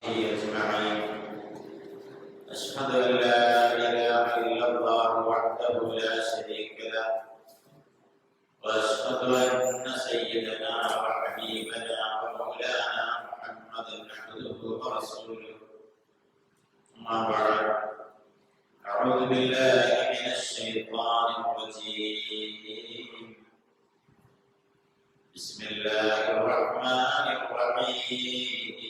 أجمعين. أشهد أن لا إله إلا الله وحده لا شريك له، وأشهد أن سيدنا وحبيبنا ومولانا محمدا عبده ورسوله. أما بعد، أعوذ بالله من الشيطان الرجيم. بسم الله الرحمن الرحيم.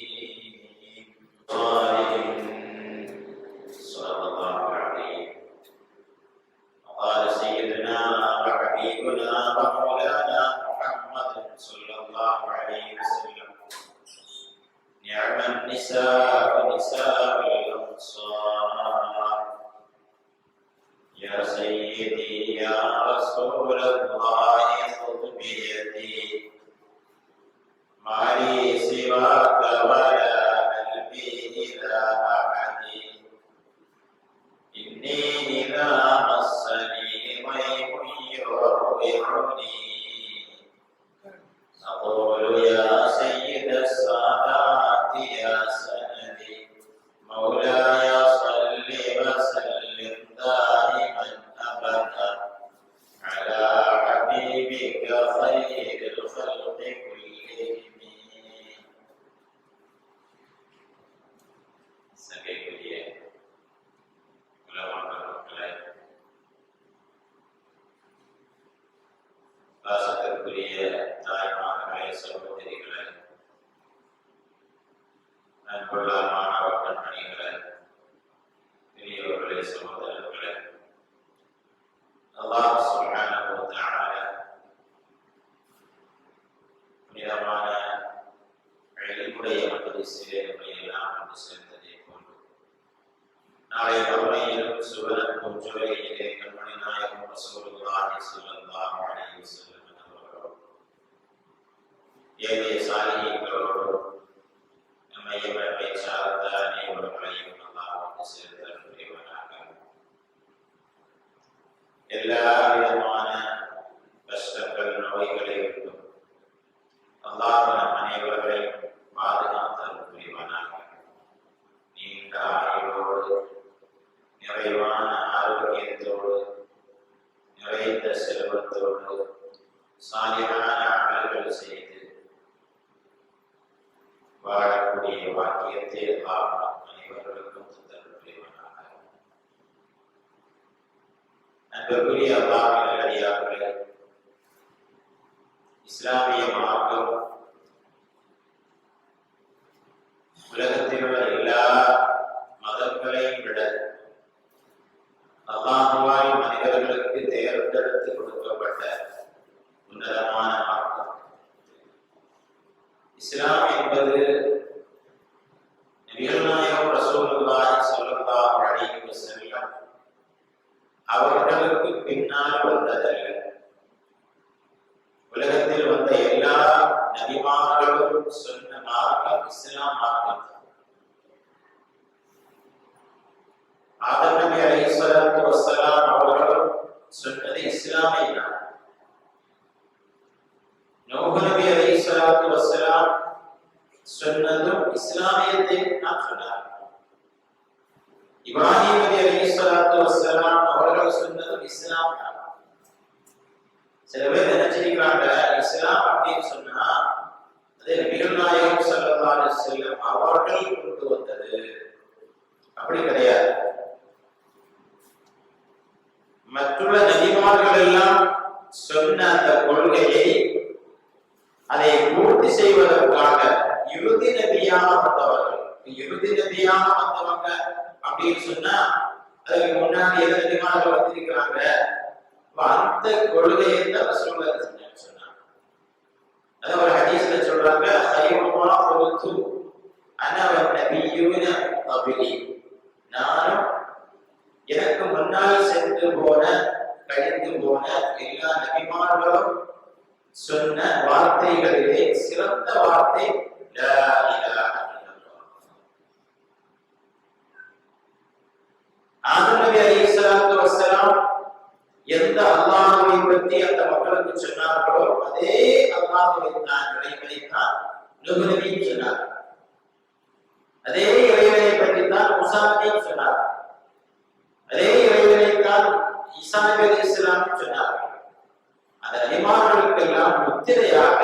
صدق الله العظيم. وقال سيدنا وحبيبنا ومولانا محمد صلى الله عليه وسلم: نعم النساء نساء الأنصار، يا سيدي يا رسول الله خذ بيدي، ما لي سواك ولا إني إذا مسني ضيق يروعني أقول يا سيد السادات يا سندي، مولاي صل وسلم دائما أبدا على حبيبك خير الخلق كلهم. சங்கைக்குரிய உலமாக்களே, பாசத்திற்குரிய தாய்மார்களே, சகோதரிகளே, அன்புள்ள மாணவ கண்மணிகளே, பெரியவர்களே, சகோதரர்களே, அல்லாஹ் சுப்ஹானஹு வ தஆலா புனிதமான இல்முடைய மஜ்லிஸிலே எல்லாம் வந்து சேர்ந்ததை போன்று நாளை மறுமையிலும் சுவனம் பூஞ்சோலையிலே கண்மணி நாயகம் ரசூலுல்லாஹி ஸல்லல்லாஹு அலைஹி வஸல்லம் அவர்களோடு ஏழைய சாலிஹீன்களோடு நம்மை எவரை சார்ந்த அனைவர்களையும் அல்லாஹ் வந்து சேர்த்தல் புரிவானாக. எல்லா விதமான கஷ்டங்கள் நோய்களை விட்டும் அல்லாஹ் நம் அனைவர்களையும் பாதுகாத்தல் புரிவானாக. நீண்ட ஆயுளோடு, நிறைவான ஆரோக்கியத்தோடு, நிறைந்த செல்வத்தோடு, சாலிஹான அமல்கள் செய்து வாழக்கூடிய வாக்கியத்தை அல்லாஹ் நம் அனைவர்களுக்கும் தந்தல் புரிவானாக. அன்புக்குரிய அல்லாஹ்வின் நல்லடியார்களே, இஸ்லாமிய மார்க்கம் உலகத்தில் உள்ள எல்லா மதங்களையும் விட அல்லாஹ்வால் மனிதர்களுக்கு தேர்ந்தெடுத்து கொடுக்கப்பட்ட உன்னதமான மார்க்கம். இஸ்லாம் என்பது நபிகள் நாயகம் ரசூலுல்லாஹி ஸல்லல்லாஹு அலைஹி வஸல்லம் அவர்களுக்கு பின்னால் வந்ததல்ல. உலகத்தில் வந்த எல்லா நபிமார்களும் சொன்ன மார்க்கம் இஸ்லாம் மார்க்கம். ஆதம் நபி அலைஹிஸ்ஸலாத்து வஸ்ஸலாம் அவர்களும் சொன்னது இஸ்லாமை தான். நூஹ் நபி அலைஹிஸ்ஸலாத்து வஸ்ஸலாம் சொன்னதும் இஸ்லாமியத்தை தான் சொன்னார். இப்ராஹிம் நபி அலைஹிஸ்ஸலாத்து வஸ்ஸலாம் அவர்கள் சொன்னதும் இஸ்லாம் தான். சில பேர் நினைச்சிருக்கிறாங்க இஸ்லாம் அப்படின்னு சொன்னா அது நபிகள் நாயகம் ஸல்லல்லாஹு அலைஹி வஸல்லம் அவர்கள் கொண்டு வந்தது. அப்படி கிடையாது. மற்ற நபிமார்கள் எல்லாம் சொன்ன அந்த கொள்கையை அதை பூர்த்தி செய்வதற்காக இறுதி நபியாக வந்தவங்க அப்படின்னு சொன்னா அதுக்கு முன்னாடி எந்த நபிமார்கள் வந்திருக்கிறாங்க, அந்த கொள்கையை தான் ரசூலுல்லாஹி சொன்னாங்க. அது ஒரு ஹதீஸ்ல சொல்றாங்க, ஹைருமா குல்து அனா வன்னபியூன கபிலி, நானும் எனக்கு முன்னால் சென்று போன கழிந்து போன எல்லா நபிமார்களும் சொன்ன வார்த்தைகளிலே சிறந்த வார்த்தை லா இலாஹ இல்லல்லாஹ். ஆதம் நபி அலைஹிஸ்ஸலாத்து வஸ்ஸலாம் எந்த அல்லாஹ்வை பற்றி அந்த மக்களுக்கு சொன்னார்களோ அதே அல்லாஹ்வை தான் இறைவனை தான் நூஹ் நபி சொன்னார். அதே இறைவனை பற்றி தான் முசாவையும் சொன்னார். அதே இறைவனை தான் ஈசா நபி அலைஹிஸ்ஸலாம் சொன்னார். அந்த நபிமார்களுக்கெல்லாம் முத்திரையாக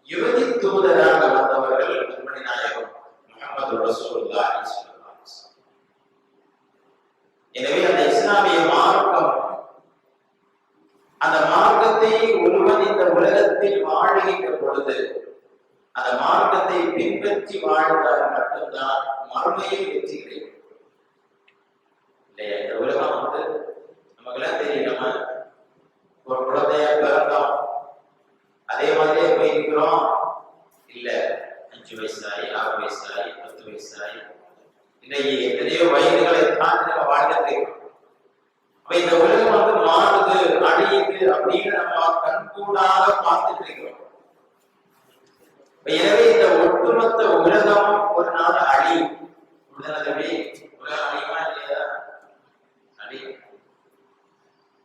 இறுதி தூதராக வந்தவர்கள் கண்மணி நாயகம் முஹம்மது ரசூலுல்லாஹி ஸல்லல்லாஹு அலைஹி வஸல்லம். எனவே அந்த இஸ்லாமிய மார்க்கம், அந்த மார்க்கத்தை ஒருவன் இந்த உலகத்தில் வாழ்கின்ற பொழுது அந்த மார்க்கத்தை பின்பற்றி வாழ்ந்தால் மட்டும்தான் மறுமையில் வெற்றி கிடைக்கும். இல்லையா? இந்த உலகம் நமக்கெல்லாம் தெரியும். நம்ம ஒரு குழந்தைய பிறந்தோம், அதே மாதிரியே போயிருக்கிறோம். இல்ல 5 வயசாயி 6 வயசாயி 10 வயசாயி இன்னைக்கு எத்தனையோ வயதுகளை தாண்டி நம்ம வாழ்ந்துட்டு இருக்கோம். அப்ப இந்த உலகம் மாறுது, அழியுது அப்படின்னு நம்ம கண்கூடாக பார்த்துட்டு இருக்கிறோம். எனவே இந்த ஒட்டுமொத்த உலகம் ஒரு நாள் அழியும். உலகம் அழியுமா இல்லையா? அழியும்.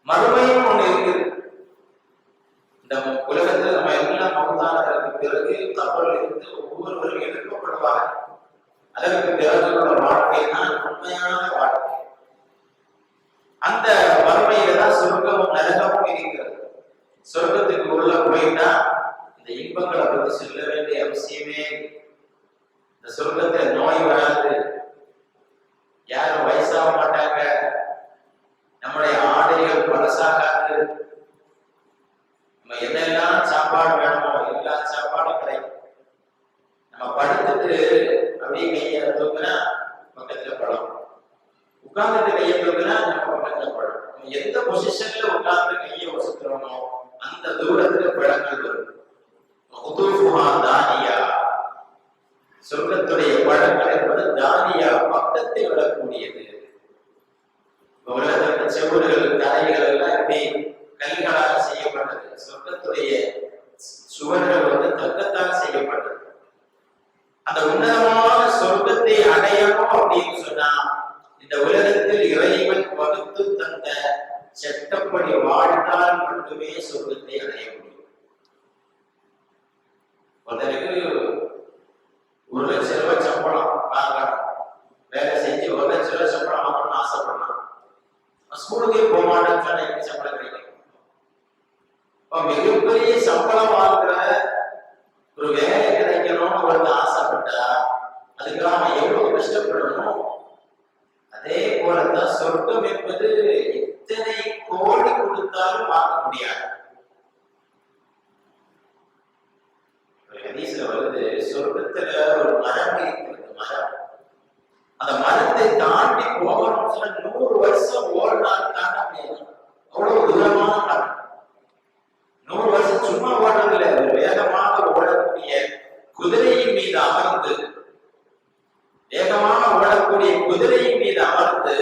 மறுமையும் ஒண்ணு இருக்குது. இந்த உலகத்தில் நம்ம எல்லாம் மௌத்தானதற்கு பிறகு கபரில் இருந்து ஒவ்வொருவரும் எழுப்பப்படுவார். அதற்கு பிறகு வாழ்க்கை தான் உண்மையான வாழ்க்கை. அந்த மறுமையில தான் சொர்க்கமும் நரகமும் இருக்கிறது. சொர்க்கத்துக்கு உள்ள போயிட்டா இந்த இன்பங்களை பற்றி சொல்ல வேண்டிய அவசியமே. இந்த சொர்க்கத்துல நோய் வராது, யாரும் வயசாக மாட்டாங்க, நம்முடைய ஆடைகள் பழசாகாது, நம்ம என்னெல்லாம் சாப்பாடு வேணுமோ எல்லா சாப்பாடும் கிடைக்கும். நம்ம படுத்துட்டு அப்படியே கையை தூக்குனா பக்கத்துல படம், உட்கார்ந்துட்டு கையை தூக்குனா நம்ம பக்கத்துல படம். எந்த பொசிஷன்ல உட்கார்ந்து கையை வசுக்கிறோமோ அந்த தூரத்துல பழங்கள் வரும். தானியா, சொர்க்கத்துடைய பழங்கள் என்பது தானியா, பக்கத்தில் விடக்கூடியது. உலகத்திற்கு செவறுகள் தரைகள் எல்லாம் எப்படி கல்களாக செய்யப்பட்டது. சொர்க்கத்துடைய சுவர்கள் தங்கத்தால் செய்யப்பட்டது. அந்த உன்னதமான சொர்க்கத்தை அடையணும் அப்படின்னு சொன்னா இந்த உலகத்தில் இறைவன் வகுத்து தந்த சட்டப்படி வாழ்ந்தால் மட்டுமே சொர்க்கத்தை அடைய முடியும். ஒருத்தருக்கு 1 லட்சம் ரூபாய் சம்பளம் வாங்கணும், வேலை செஞ்சு 1 லட்சம் ரூபாய் சம்பளம் வாங்கணும்னு ஆசைப்படலாம். ஸ்கூலுக்கே போக மாட்டேன்னு சொன்னா எப்படி சம்பளம் கிடைக்கும்? மிகப்பெரிய சம்பளம் வாங்குற ஒரு வேலை கிடைக்கணும்னு ஒரு ஆசைப்பட்டா அதுக்காக எவ்வளவு கஷ்டப்படணும். அதே போலதான் சொர்க்கம் என்பது எத்தனை கோடி கொடுத்தாலும் வாங்க முடியாது. ஹதீஸ்ல வருது, சொர்க்கத்துல ஒரு மரம் இருக்கிறது. மரம், அந்த மரத்தை தாண்டி போகணும்னு சொன்னா 100 வருஷம் ஓடினாலும் தாண்ட முடியாது. அவ்வளவு தூரமான மரம். 100 வருஷம் சும்மா ஓடுறதில்லை, ஒரு வேகமாக ஓடக்கூடிய குதிரையின் மீது அமர்ந்து, வேகமாக ஓடக்கூடிய குதிரையின் மீது அமர்ந்து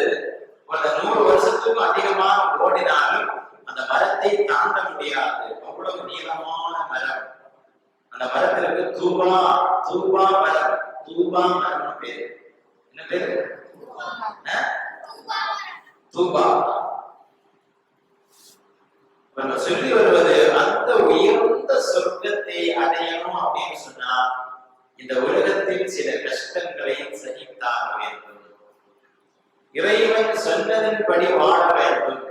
அந்த 100 வருஷத்துக்கும் அதிகமாக ஓடினாலும் அந்த மரத்தை தாண்ட முடியாது. அவ்வளவு நீளமான மரம். அந்த மரத்திற்கு தூபா தூபா மரம், தூபா மரம் பேரு. என்ன பேரு? தூபா. சொல்லி வருவது அந்த உயர்ந்த சொர்க்கத்தை அடையணும் அப்படின்னு சொன்னா இந்த உலகத்தில் சில கஷ்டங்களை சகித்தாக வேண்டும். இறைவன் சொன்னதன்படி வாழ வேண்டும்.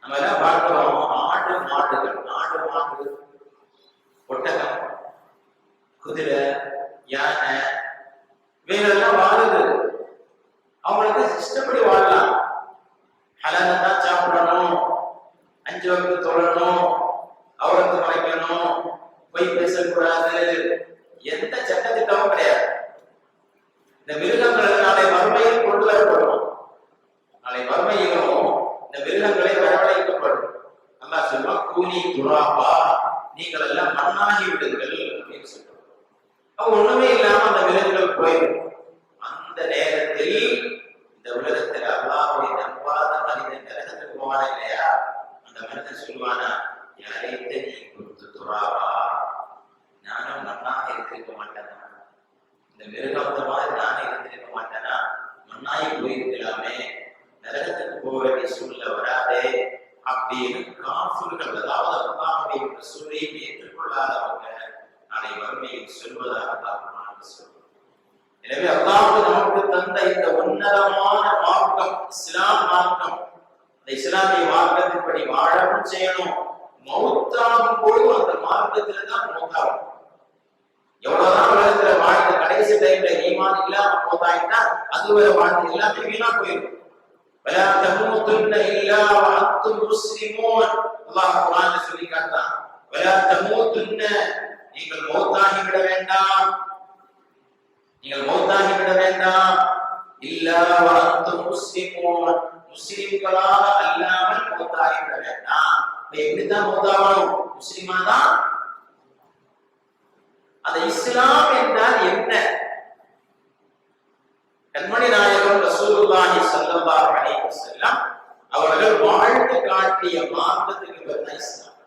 நம்ம எல்லாம் பார்க்கிறோம், ஆடு மாடுகள், ஆடு மாடு, ஒட்டகம், குதிரை, யானை, இவைகளெல்லாம் வாழுது. அவங்களுக்கு இஷ்டப்படி வாழலாம். ஹலால தான் சாப்பிடணும், 5 வக்து தொழணும், அவரத்து மறைக்கணும், பொய் பேசக்கூடாது, எந்த சட்டத்திட்டமும் கிடையாது. இந்த மிருகங்கள் நாளை மறுமையில் கொண்டு வரப்படும். நாளை மறுமையிலும் இந்த மிருகங்களை வரவழைக்கப்படும். அல்லாஹ் சொல்லுவான், கூனி துராபா, நீங்கள் எல்லாம் மண்ணாகி விடுங்கள் அப்படின்னு சொல்லுவாங்க. அப்ப ஒண்ணுமே இல்லாம அந்த மிருகங்கள் போயிடும். அந்த நேரத்தில் இந்த உலகத்தில் அல்லாஹ்வை நம்பாத மனிதன் நரகத்துக்கு போவானா இல்லையா? அந்த மனிதன் சொல்லுவானா, யாரைத்த நீ கொடுத்து துராபா, நானும் மண்ணாக இருந்திருக்க மாட்டேனா? இந்த மிருகம் மாதிரி நானும் இருந்திருக்க மாட்டேனா? மண்ணாகி போயிருக்கலாமே, நரகத்துக்கு போக வேண்டிய சூழ்நிலை வராதே அப்படின்னு காஃபிர்கள், அதாவது அல்லாஹ்வுடைய ரசூலை ஏற்றுக்கொள்ளாதவங்க நாளை மறுமையில் சொல்வதாக சொல்லுவோம். எனவே அல்லாஹ் நமக்கு தந்த இந்த உன்னதமான மார்க்கம் இஸ்லாம் மார்க்கம், இந்த இஸ்லாமிய மார்க்கத்தின்படி வாழவும் செய்யணும். மௌத்தாகும் போது அந்த மார்க்கத்துல தான் மௌத்தாகும். எவ்வளவுதான் உலகத்துல வாழ்ந்த கடைசி டைம்ல ஈமான் இல்லாம மௌத்தாயிட்டா அதுவரை வாழ்ந்து எல்லாமே வீணா போயிடும். வலா தமூதுன்ன இல்லா வஅன்தும் முஸ்லிமூன், அல்லாஹ் குர்ஆன்ல சொல்லி காட்டுறான். வலா தமூதுன்ன, நீங்கள் மௌத்தாகி விட வேண்டாம், நீங்கள் மௌத்தாகி விட வேண்டாம், இல்லா வஅன்தும் முஸ்லிமூன், முஸ்லிம்களாக அல்லாமல் மௌத்தாகி விட வேண்டாம். எப்படித்தான் மௌத்தாகணும்? முஸ்லிமா தான். அந்த இஸ்லாம் என்றால் என்ன? கண்மணி நாயகம் ரசூலுல்லாஹி ஸல்லல்லாஹு அலைஹி வஸல்லம் அவர்கள் வாழ்ந்து காட்டிய மார்க்கத்துக்கு பேர் தான் இஸ்லாம்.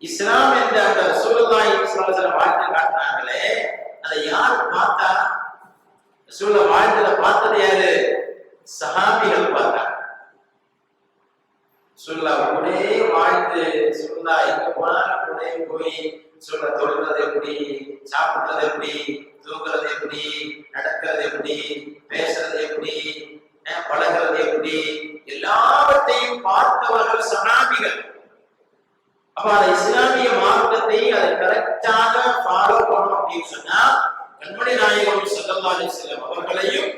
இஸ்லாம் என்ற அந்த ரசூலுல்லாஹி ஸல்லல்லாஹு அலைஹி வஸல்லம் வாழ்ந்து காட்டினாங்களே, அதை யார் பார்த்தா? ரசூலுல்லாஹ் வாழ்ந்தத பார்த்தது யாரு? சஹாபிகள் பார்த்தாங்க. ரசூலுல்லாஹ் கூடே வாழ்ந்து, ரசூலுல்லாஹ் எங்க போனாலும் கூடே போய் சொல்ல தொழுகிறது எப்படி, சாப்பிடுறது எப்படி, தூங்குறது எப்படி, நடக்கிறது எப்படி, பேசுறது எப்படி, பழகிறது எப்படி, எல்லாவற்றையும் பார்த்தவர்கள் சஹாபிகள். அப்ப அந்த இஸ்லாமிய மார்க்கத்தை அதை கரெக்டாக ஃபாலோ பண்ணணும் அப்படின்னு சொன்னா கண்மணி நாயகம் ஸல்லல்லாஹு அலைஹி வஸல்லம் அவர்களையும்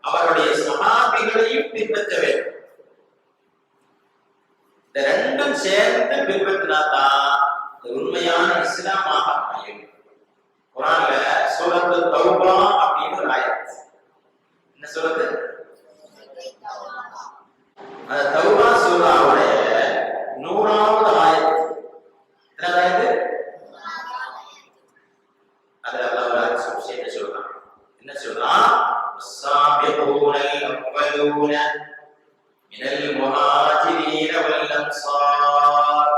அவருடைய சஹாபிகளையும் பின்பற்ற வேண்டும். இந்த ரெண்டும் சேர்ந்து பின்பற்றினாதான் உண்மையான இஸ்லாமாக அமையும். குர்ஆன்ல சூரத்து தௌபா அப்படின்னு ஒரு ஆயத். என்ன சொல்றது? அந்த தௌபா சூராவுடைய 100வது ஆயத். என்ன ஆயத்? அதுல அல்லாஹ் சுப்ஹானஹு சொல்றான். என்ன சொல்றான்? வஸ்ஸாபிகூனல் அவ்வலூன மினல் முஹாஜிரீன வல் அன்சார்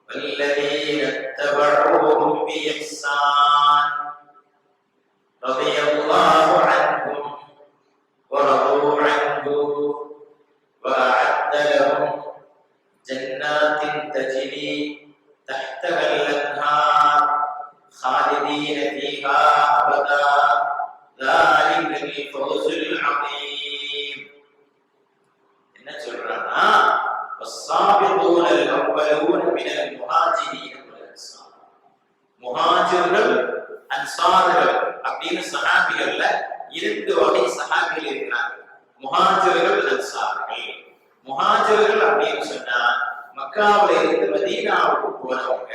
والذين اتبعوهم بإحسان رضي الله عنهم ورضوا عنه وأعد لهم جنات تجري تحتها الأنهار خالدين فيها أبدا ذلك الفوز العظيم. என்ன சொல்றானா? والسابقون الأولون من المهاجرين والأنصار. முஹாஜிர்கள் அன்சார்கள் அப்படின்னு சஹாபிகள்ல 2 வகை சஹாபிகள் இருக்கிறாங்க. முஹாஜிர்கள் அன்சார்கள். முஹாஜிர்கள் அப்படின்னு சொன்னா மக்காவில இருந்து மதீனாவுக்கு போனவங்க.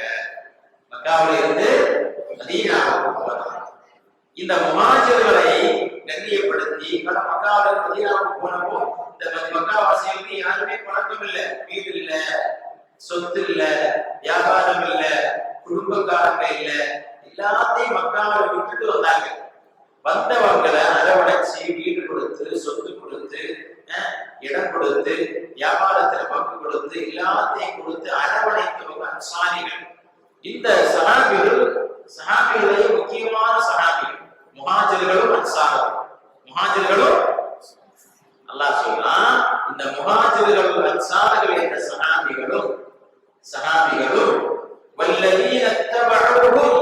மக்காவில இருந்து மதீனாவுக்கு போனவங்க. இந்த முஹாஜிர்களை கண்ணியப்படுத்தி மக்காவில இருந்து மதீனாவுக்கு போனப்போ இந்த மக்காவாசிகளுக்கு யாருமே பழக்கம் இல்ல, வீடு இல்ல, சொத்து இல்ல, வியாபாரம் இல்ல, குடும்பக்காரங்க இல்ல, எல்லாத்தையும் மக்காவை விட்டுட்டு வந்தாங்க. வந்தவங்களை அரவணைச்சு வீடு கொடுத்து, சொத்து கொடுத்து, இடம் கொடுத்து, வியாபாரத்துல பங்கு கொடுத்து, எல்லாத்தையும் கொடுத்து அரவணைத்தவங்க அன்சாரிகள். இந்த சஹாபிகளே முக்கியமான சஹாபிகள். முஹாஜிர்களும் அன்சாரும். முஹாஜிர்களும் அல்லாஹ் சொல்றான், இந்த முஹாஜிர்கள் அன்சார்கள் என்ற சஹாபிகளும் வல்லதீன தபஊஹும்,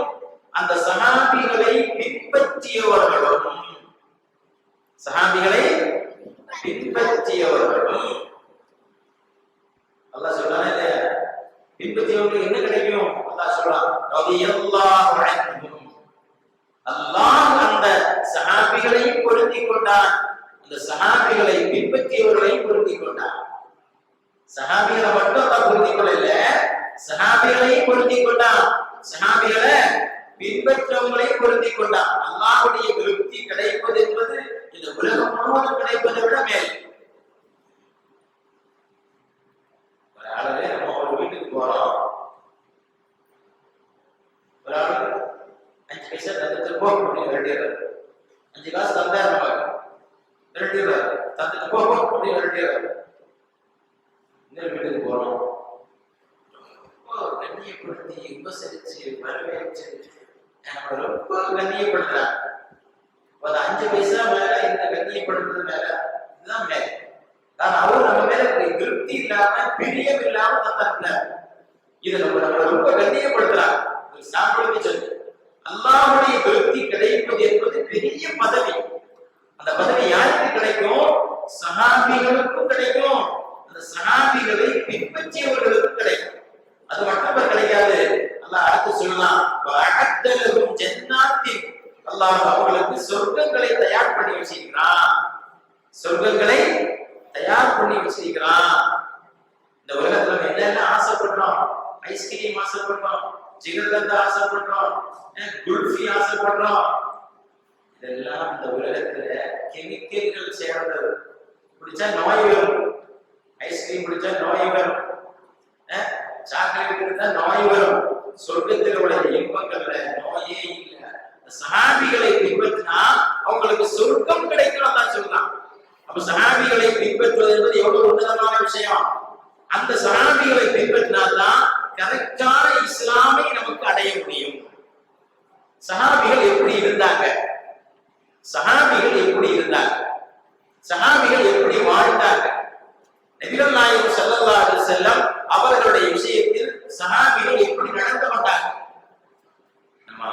அந்த சஹாபிகளை பின்பற்றியவர்களும் அல்லாஹ் சொல்றானே இல்லையா? பின்பற்றியவர்களுக்கு என்ன கிடைக்கும்? அல்லாஹ் சொல்றான், ரலியல்லாஹு அன்ஹும், அல்லாஹ் அந்த சஹாபிகளை பொருந்திக் கொண்டான். அந்த சஹாபிகளை பின்பற்றியவர்களை பொருந்திக் கொண்டான். சஹாபிகளை மட்டும் தான் பொருந்திக் கொள்ளல, சஹாபிகளையும் பொருந்திக் கொண்டான். சஹாபிகளை பின்பற்றவங்களை பொருந்திக் கொண்டான். அல்லாஹ்வுடைய திருப்தி கிடைப்பது என்பது இந்த உலகம் முழுவதும் கிடைப்பதை விட மேல். நம்ம ஒரு வீட்டுக்கு போறோம், ஒரு ஆளு 5 பைசா தந்துட்டு போ அப்படின்னு விரட்டிடுறாரு. 5 காசு தந்தா நம்ம விரட்டிடுறாரு, தந்துட்டு போ அப்படின்னு விரட்டிடுறாரு. இன்னொரு வீட்டுக்கு போறோம், கண்ணியப்படுத்தி உபசரிச்சு வரவேற்று ரொம்ப கண்ணியப்படுத்துறாங்க. 5 பைசா மேல இந்த கண்ணியப்படுத்துறது மேல இதுதான் மேல. அவரு நம்ம மேல திருப்தி இல்லாம பிரியம் இல்லாம தந்தாங்க. இது நம்ம ரொம்ப கண்ணியப்படுத்துறாங்க. சாப்பிடுறது சொல்லு அல்லாஹ்வுடைய திருப்தி கிடைப்பது என்பது பெரிய பதவி. அந்த பதவி யாருக்கு கிடைக்கும்? சஹாபிகளுக்கும் கிடைக்கும், அந்த சஹாபிகளை பின்பற்றியவர்களுக்கும் கிடைக்கும். அது மட்டும் கிடைக்காது, அல்லாஹ் அடுத்து சொல்லலாம், வஅத்தலஹும் ஜன்னாத்தின், அல்லாஹ் அவர்களுக்கு சொர்க்கங்களை தயார் பண்ணி வச்சிருக்கிறான். சொர்க்கங்களை தயார் பண்ணி வச்சிருக்கிறான். இந்த உலகத்துல நம்ம என்னென்ன ஆசைப்படுறோம்? ஐஸ்கிரீம் ஆசைப்படுறோம், ஜிகர்தண்டா ஆசைப்படுறோம், குல்ஃபி ஆசைப்படுறோம். இதெல்லாம் இந்த உலகத்துல கெமிக்கல்கள் சேர்ந்தது. குடிச்சா நோய் வரும், ஐஸ்கிரீம் குடிச்சா நோய் வரும், சாக்லேட் குடிச்சா நோய் வரும். சொர்க்கத்தில் உள்ள இன்பங்கள்ல நோயே இல்லை. சஹாபிகளை பின்பற்றினா அவங்களுக்கு சொர்க்கம் கிடைக்கும் தான் சொல்லலாம். அப்ப சஹாபிகளை பின்பற்றுவது என்பது எவ்வளவு உன்னதமான விஷயம். அந்த சஹாபிகளை பின்பற்றினால்தான் கரெக்டான இஸ்லாமை நமக்கு அடைய முடியும். சஹாபிகள் எப்படி இருந்தாங்க? சஹாபிகள் எப்படி இருந்தாங்க? சஹாபிகள் எப்படி வாழ்ந்தாங்க? நபிகள் நாயகம் ஸல்லல்லாஹு அலைஹி வஸல்லம் அவர்களுடைய விஷயத்தில் சஹாபிகள் எப்படி நடந்து கொண்டாங்க? நம்ம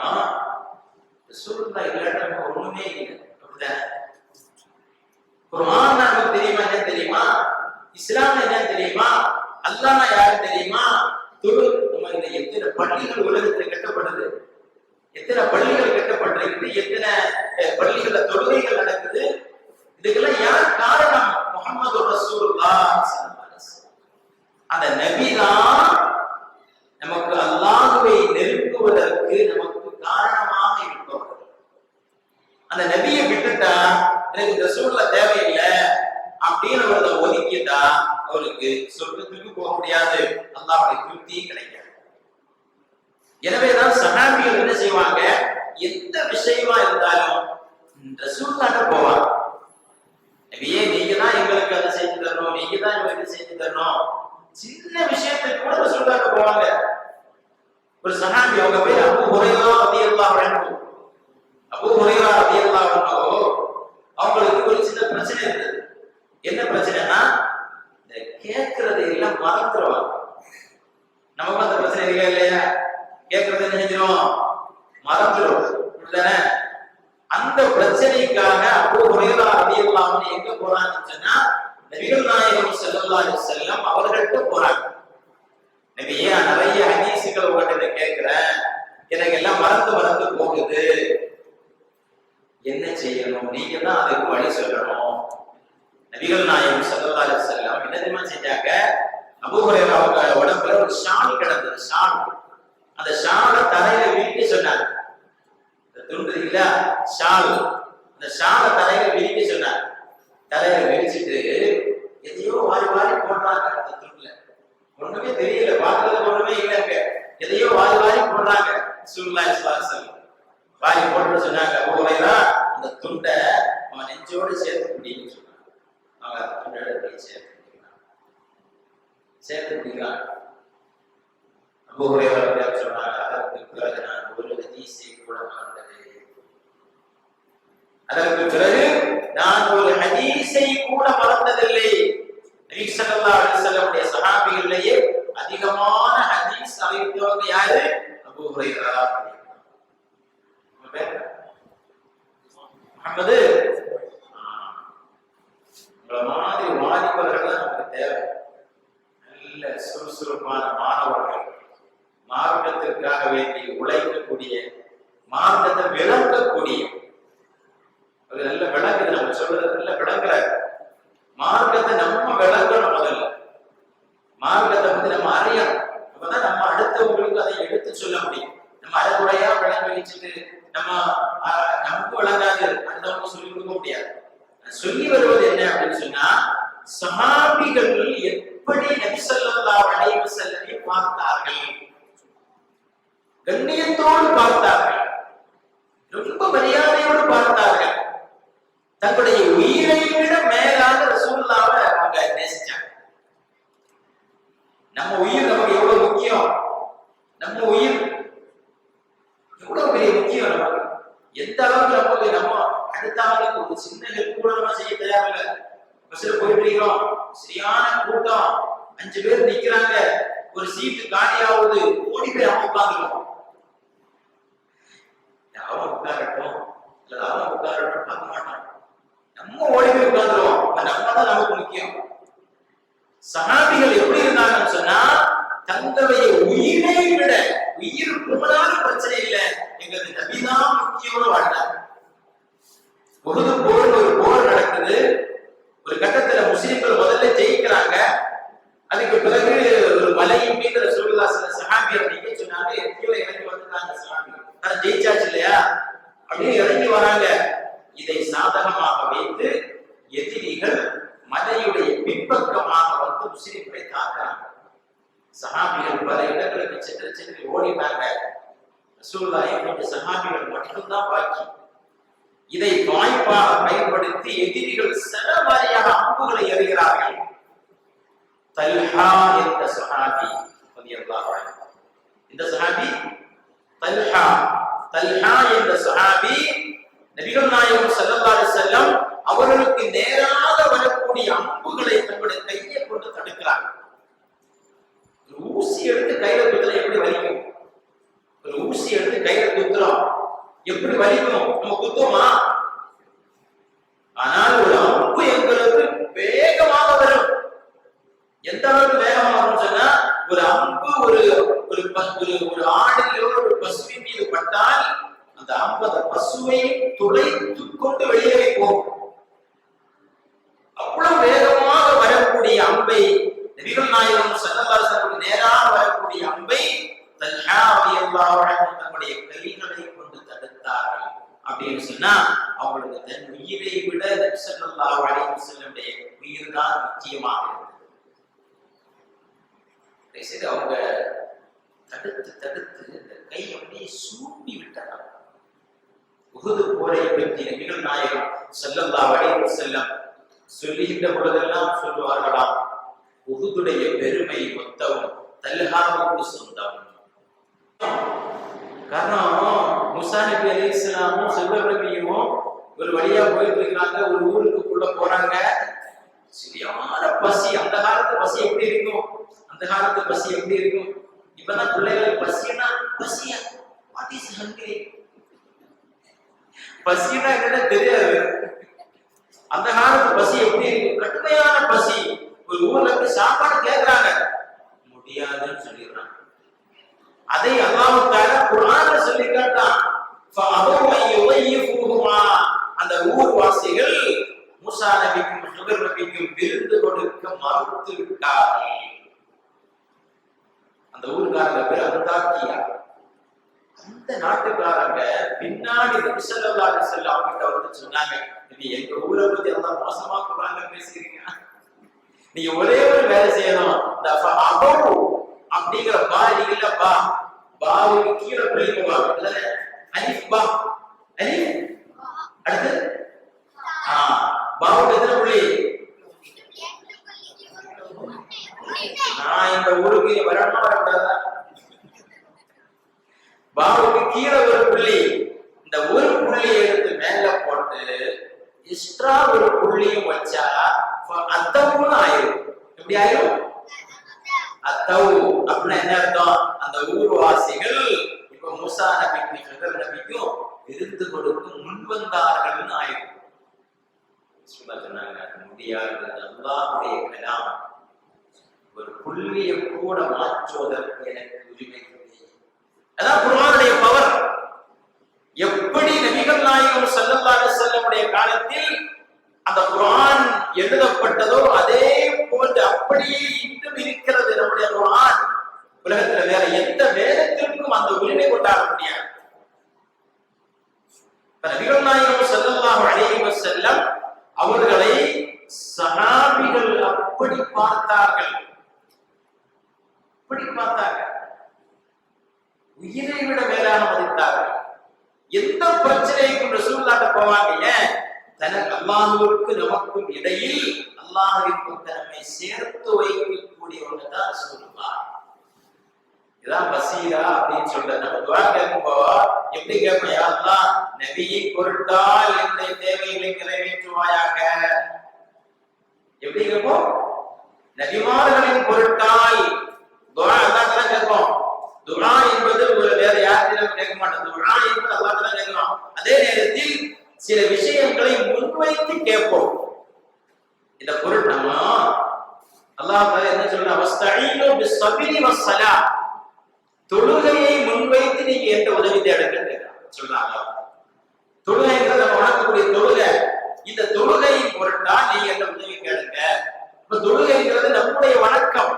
ரசூலுல்லாஹ் இல்லாட்ட நம்ம ஒண்ணுமே இல்லை. அப்படிதான். குர்ஆன் நமக்கு தெரியுமா? என்ன தெரியுமா? இஸ்லாம் என்ன தெரியுமா? அல்லாஹ்னா யாரு தெரியுமா? நம்ம இந்த எத்தனை பள்ளிகள் உலகத்தில் கட்டப்படுது, எத்தனை பள்ளிகள் கட்டப்பட்டிருக்குது, எத்தனை பள்ளிகள்ல தொழுகைகள் நடக்குது. இதுக்கெல்லாம் யார் காரணம்? முஹம்மது ரசூலுல்லாஹ் ஸல்லல்லாஹு அலைஹி வஸல்லம். அந்த நபி தான் நமக்கு அல்லாஹ்வை நெருங்குவதற்கு நமக்கு காரணமாக இருப்பவர். அந்த நபியை விட்டுட்டா எனக்கு ரசூலுல்லாஹ் தேவையில்லை அப்படின்னு அவரை ஒதுக்கிட்டா அவருக்கு சொர்க்கத்துக்கு போக முடியாது, அல்லாஹ்வுடைய திருப்தியும் கிடைக்காது. எனவேதான் சஹாபிகள் என்ன செய்வாங்க? எந்த விஷயமா இருந்தாலும் ரசூலுல்லாஹ்ட்ட போவாங்க. நபியே, நீங்க தான் எங்களுக்கு அதை செஞ்சு தரணும், நீங்க தான் எங்களுக்கு செஞ்சு தரணும். சின்ன விஷயத்துக்கு கூட ரசூலுல்லாஹ்ட்ட போவாங்க. ஒரு சஹாபி, அவங்க பேர் அபூ ஹுரைரா ரலியல்லாஹு அன்ஹு. அபூ ஹுரைரா ரலியல்லாஹு அன்ஹு அவங்களுக்கு ஒரு சின்ன பிரச்சனை இருந்தது. என்ன பிரச்சனைனா, இந்த கேட்கறதை எல்லாம் மறந்துடுவாங்க. நமக்கு அந்த பிரச்சனை இருக்கா இல்லையா? கேட்கறது என்ன செஞ்சிடும்? மறந்துடும். அந்த பிரச்சனைக்காக அபூ ஹுரைரா ரலியல்லாஹு அன்ஹு எங்க போறாங்கன்னு சொன்னா, நபிகள் நாயகம் ஸல்லல்லாஹு அலைஹி வஸல்லம் அவர்கள்ட்ட போறாங்க. நபியே, நிறைய ஹதீஸ்கள் உங்ககிட்ட கேட்கிறேன், எனக்கு எல்லாம் மறந்து போகுது, என்ன செய்யணும்? நீங்க தான் அதுக்கு வழி சொல்லணும். நபிகள் நாயகம் ஸல்லல்லாஹு அலைஹி வஸல்லம் என்ன தெரியுமா செஞ்சாங்க? அபூ ஹுரைரா அவங்க உடம்புல ஒரு ஷால் கிடந்தது. ஷால், அந்த ஷாலை தரையில விரிக்க சொன்னாங்க. துண்டு இல்ல ஷால், அந்த ஷாலை தரையில விரிக்க சொன்னாங்க. தரையில விரிச்சிட்டு எதையோ வாரி போடுறாங்க. அந்த துண்டுல ஒண்ணுமே தெரியல, பார்க்கறது ஒண்ணுமே இல்லைங்க, எதையோ வாரி போடுறாங்க. ஸல்லல்லாஹு அலைஹி வஸல்லம் வாரி போட்டு சொன்னாங்க, அபூ ஹுரைரா அந்த துண்டை அவன் நெஞ்சோடு சேர்த்து பிடின்னு சொன்னாங்க. அவங்க அந்த துண்டோட சேர்த்து பிடிக்கிறாங்க. அபூ ஹுரைரா சொன்னாங்க, அதற்கு பிறகு நான் ஒரு ஹதீஸை கூட மறந்தது. அதற்கு பிறகு நான் ஒரு ஹதீஸை கூட மறந்ததில்லை. நபி ஸல்லல்லாஹு அலைஹி வஸல்லம் சஹாபிகளிலேயே அதிகமான ஹதீஸ் அறிவித்தவங்க யாரு? அபூ ஹுரைரா. முஹம்மது மாதிரி வாலிபர்கள் நமக்கு தேவை. நல்ல சுறுசுறுப்பான மாணவர்கள், மார்க்கத்திற்காக வேண்டி உழைக்கக்கூடிய, மார்க்கத்தை விளங்கக்கூடிய, அது நல்ல விளங்குது. நம்ம சொல்றது நல்ல விளங்குற மார்க்கத்தை நம்ம விளங்கணும். முதல்ல மார்க்கத்தை பத்தி நம்ம அறியணும். அப்பதான் நம்ம அடுத்தவங்களுக்கு அதை எடுத்து சொல்ல முடியும். நம்ம அரைக்குறையா விளங்க வச்சுட்டு நமக்கு விளங்காது அடுத்தவங்க சொல்லி கொடுக்க முடியாது. சொல்லி வருவது என்ன அப்படின்னு சொன்னா, சஹாபிகள் எப்படி நபி ஸல்லல்லாஹு அலைஹி வஸல்லமை பார்த்தார்கள், கண்ணியத்தோடு பார்த்தார்கள், ரொம்ப மரியாதையோடு பார்த்தார்கள், தங்களுடைய உயிரை விட மேலாக ரசூலுல்லாஹ்வை அவங்க நேசிச்சாங்க. நம்ம உயிர் நமக்கு எவ்வளவு முக்கியம், நம்ம உயிர் எவ்வளவு பெரிய முக்கியம் நமக்கு. எந்த அளவுக்கு நமக்கு நம்ம அடுத்தவங்களுக்கு ஒரு சின்ன ஹெல்ப் கூட நம்ம செய்ய தயாரில்லை. பஸ்ல போயிட்டு இருக்கோம், சரியான கூட்டம், 5 பேர் நிக்கிறாங்க, ஒரு சீட்டு காலியாவது, ஓடி போய் அவன் உட்காந்துருவோம். அவன் உட்காரட்டும், நம்ம உட்கார பார்க்க மாட்டோம், நம்ம ஓடி போய் உட்கார்ந்துருவோம். நம்ம தான் நமக்கு முக்கியம். சஹாபிகள் எப்படி இருந்தாங்கன்னு சொன்னா, தங்களுடைய உயிரை விட உயிர் போனாலும் பிரச்சனை இல்லை, எங்களுக்கு நபிதான் முக்கியம்னு வாழ்ந்தாங்க. உஹது போர் ஒரு போர் நடக்குது. ஒரு கட்டத்துல முஸ்லிம்கள் முதல்ல ஜெயிக்கிறாங்க. அதுக்கு பிறகு ஒரு மலையின் மீது ரசூலுல்லாஹி ஸல்லல்லாஹு அலைஹி வஸல்லம் சஹாபியர் நீங்க சொன்னாங்க, கீழே இறங்கி வந்துட்டாங்க சஹாபிகள். ஆனா ஜெயிச்சாச்சு இல்லையா, அப்படியே இறங்கி வராங்க. இதை சாதகமாக வைத்து எதிரிகள் மலையுடைய பின்பக்கமாக வந்து முஸ்லிம்களை தாக்குறாங்க. சஹாபிகள் பல இடங்களுக்கு சென்று சென்று ஓடினாங்க. ரசூலுல்லாஹி கொஞ்சம் சஹாபிகள் மட்டும்தான் பாக்கி. இதை வாய்ப்பாக பயன்படுத்தி எதிரிகள் சரவாரியாக அம்புகளை எறிகிறார்கள். தல்ஹா என்ற சஹாபி ரலியல்லாஹு அன்ஹு, இந்த சஹாபி தல்ஹா என்ற சஹாபி நபிகள் நாயகம் ஸல்லல்லாஹு அலைஹி வஸல்லம் அவர்களுக்கு நேராக வரக்கூடிய அம்புகளை தங்களுடைய கையை கொண்டு தடுக்கிறார். ஒரு ஊசி எடுத்து கையில குத்துற எப்படி வலிக்கும்? ஒரு ஊசி எடுத்து கையில குத்துறோம், எப்படி வலிக்கும்? நம்ம குத்துவோமா? ஆனால் ஒரு அம்பு எங்களுக்கு வேகமாக வரும். எந்த அளவுக்கு வேகமாக வரும் சொன்னா, ஒரு அம்பு ஒரு ஆடிலோ ஒரு பசுவின் மீது பட்டால் அந்த அம்பு அந்த பசுவை துளைத்து கொண்டு வெளியே போகும். அவ்வளவு வேகமாக வரக்கூடிய அம்பை, நபிகள் நாயகம் ஸல்லல்லாஹு அலைஹி வஸல்லம் நேராக வரக்கூடிய அம்பை தல்ஹா ரலியல்லாஹு அன்ஹு தன்னுடைய கைகளை கொண்டு தடுத்தார்கள். அப்படின்னு சொன்னா அவங்களுக்கு தன் உயிரை விட நபி ஸல்லல்லாஹு அலைஹி வஸல்லமுடைய உயிர் தான் முக்கியமாக இருந்தது. சரி, அவங்க தடுத்து இந்த கை அப்படியே சூப்பி விட்டாங்க. உஹது போரை பற்றி நபிகள் நாயகம் ஸல்லல்லாஹு அலைஹி வஸல்லம் சொல்லுகின்ற பொழுதெல்லாம் சொல்லுவார்களாம், உஹதுடைய பெருமை மொத்தம் தல்ஹாவுக்கு சொந்தம். காரணம், மூசா நபி அலைஹிஸ்ஸலாமும் செல்வரபியும் ஒரு வழியா போயிட்டு இருக்காங்க. ஒரு ஊருக்குள்ள போறாங்க. சரியான பசி. அந்த காலத்து பசி எப்படி இருக்கும்? இப்பதான் பிள்ளைகளுக்கு பசினா பசியா, வாட் இஸ் ஹங்கரி, பசினா என்ன தெரியாது. அந்த காலத்து பசி எப்படி இருக்கும்? கடுமையான பசி. ஒரு ஊர்ல இருந்து சாப்பாடு கேட்கிறாங்க, முடியாதுன்னு சொல்லிடுறாங்க. அதை அல்லாஹ் தஆலா குர்ஆன்ல சொல்லி காட்டான். அந்த ஊர்வாசிகள் மூசா நபிக்கும் ஹிதர் நபிக்கும் விருந்து கொடுக்க மறுத்து விட்டார்கள். அந்த ஊர்காரங்க பேர் அந்தாக்கியா. அந்த நாட்டுக்காரங்க பின்னாடி நபி ஸல்லல்லாஹு அலைஹி வஸல்லம் அவங்ககிட்ட வந்து சொன்னாங்க, நீ எங்க ஊரை பத்தி எல்லாம் மோசமா குர்ஆன்ல பேசுறீங்க, நீங்க ஒரே ஒரு வேலை செய்யணும். இந்த ஃபஅபு அப்படிங்கிற பா இல்ல, பாவுக்கு கீழே புள்ளிங்க, அலிஃப் பா, அலிஃப் அடுத்து பாவுக்கு எத்தனை புள்ளி? நான் இந்த ஊருக்கு வரணுமா வரக்கூடாதா? பாவுக்கு கீழே ஒரு புள்ளி. இந்த ஒரு புள்ளியை எடுத்து மேல போட்டு எக்ஸ்ட்ரா ஒரு புள்ளியும் வச்சா அத்தவுன்னு ஆயிரும். எப்படி ஆயிரும்? அத்தவு அப்படின்னா என்ன அர்த்தம்? அந்த ஊர்வாசிகள் இப்ப மூசா நபிக்கும் ஹிதர் நபிக்கும் விருந்து கொடுக்கும் முன்வந்தார்கள்னு ஆயிரும். சொன்னாங்க, முடியாது, அல்லாஹ்வுடைய கலாம், ஒரு புள்ளியை கூட மாற்றுவதற்கு எனக்கு உரிமை இல்லை. அதான் குர்ஆனுடைய பவர். எப்படி நபிகள் நாயகம் ஸல்லல்லாஹு அலைஹி வஸல்லமுடைய காலத்தில் அந்த குர்ஆன் எழுதப்பட்டதோ அதே போன்று அப்படியே இன்னும் இருக்கிறது நம்முடைய குர்ஆன். உலகத்துல வேற எந்த வேதத்திற்கும் அந்த உரிமை கொண்டாட முடியாது. நபிகள் நாயகம் ஸல்லல்லாஹு அலைஹி வஸல்லம் அவர்களை சஹாபிகள் அப்படி பார்த்தார்கள், உயிரை விட மேலான மதித்தார்கள். எந்த பிரச்சனைக்கும் ரசூலுல்லாஹ் போவாங்க. ஏன்? தனக்கு அல்லாஹ்வுக்கு நமக்கும் இடையில் அல்லாஹ்வின் பக்கம் நம்மை சேர்த்து வைக்கக்கூடியவங்க தான் ரசூலுல்லாஹ். இதான் பசீரா அப்படின்னு சொல்றது. நம்ம துஆ கேட்கும்போது எப்படி கேட்போம்? யா அல்லாஹ், நபியை பொருட்டால் என்னுடைய தேவைகளை நிறைவேற்றுவாயாக. எப்படி கேட்போம்? நபிமார்களின் பொருட்டால் துஆ அல்லாஹ் கேட்போம். துஆ என்பது வேற யாரிடம் கேட்க மாட்டோம். துஆ என்பது அல்லாஹ் தான் கேட்கிறோம். அதே நேரத்தில் சில விஷயங்களை முன்வைத்து கேட்போம். இந்த பொருள் நம்ம அல்லாஹ் என்ன சொல்ற, வஸ்தஈனு பிஸ்ஸப்ரி வஸ்ஸலா, தொழுகையை முன்வைத்து நீங்க எந்த உதவி தேடுங்க சொல்றாங்க. தொழுகைங்கிறது நம்ம வணங்கக்கூடிய தொழுகை, இந்த தொழுகையின் பொருட்டா நீங்க எந்த உதவி கேளுங்க. இப்ப தொழுகைங்கிறது நம்முடைய வணக்கம்,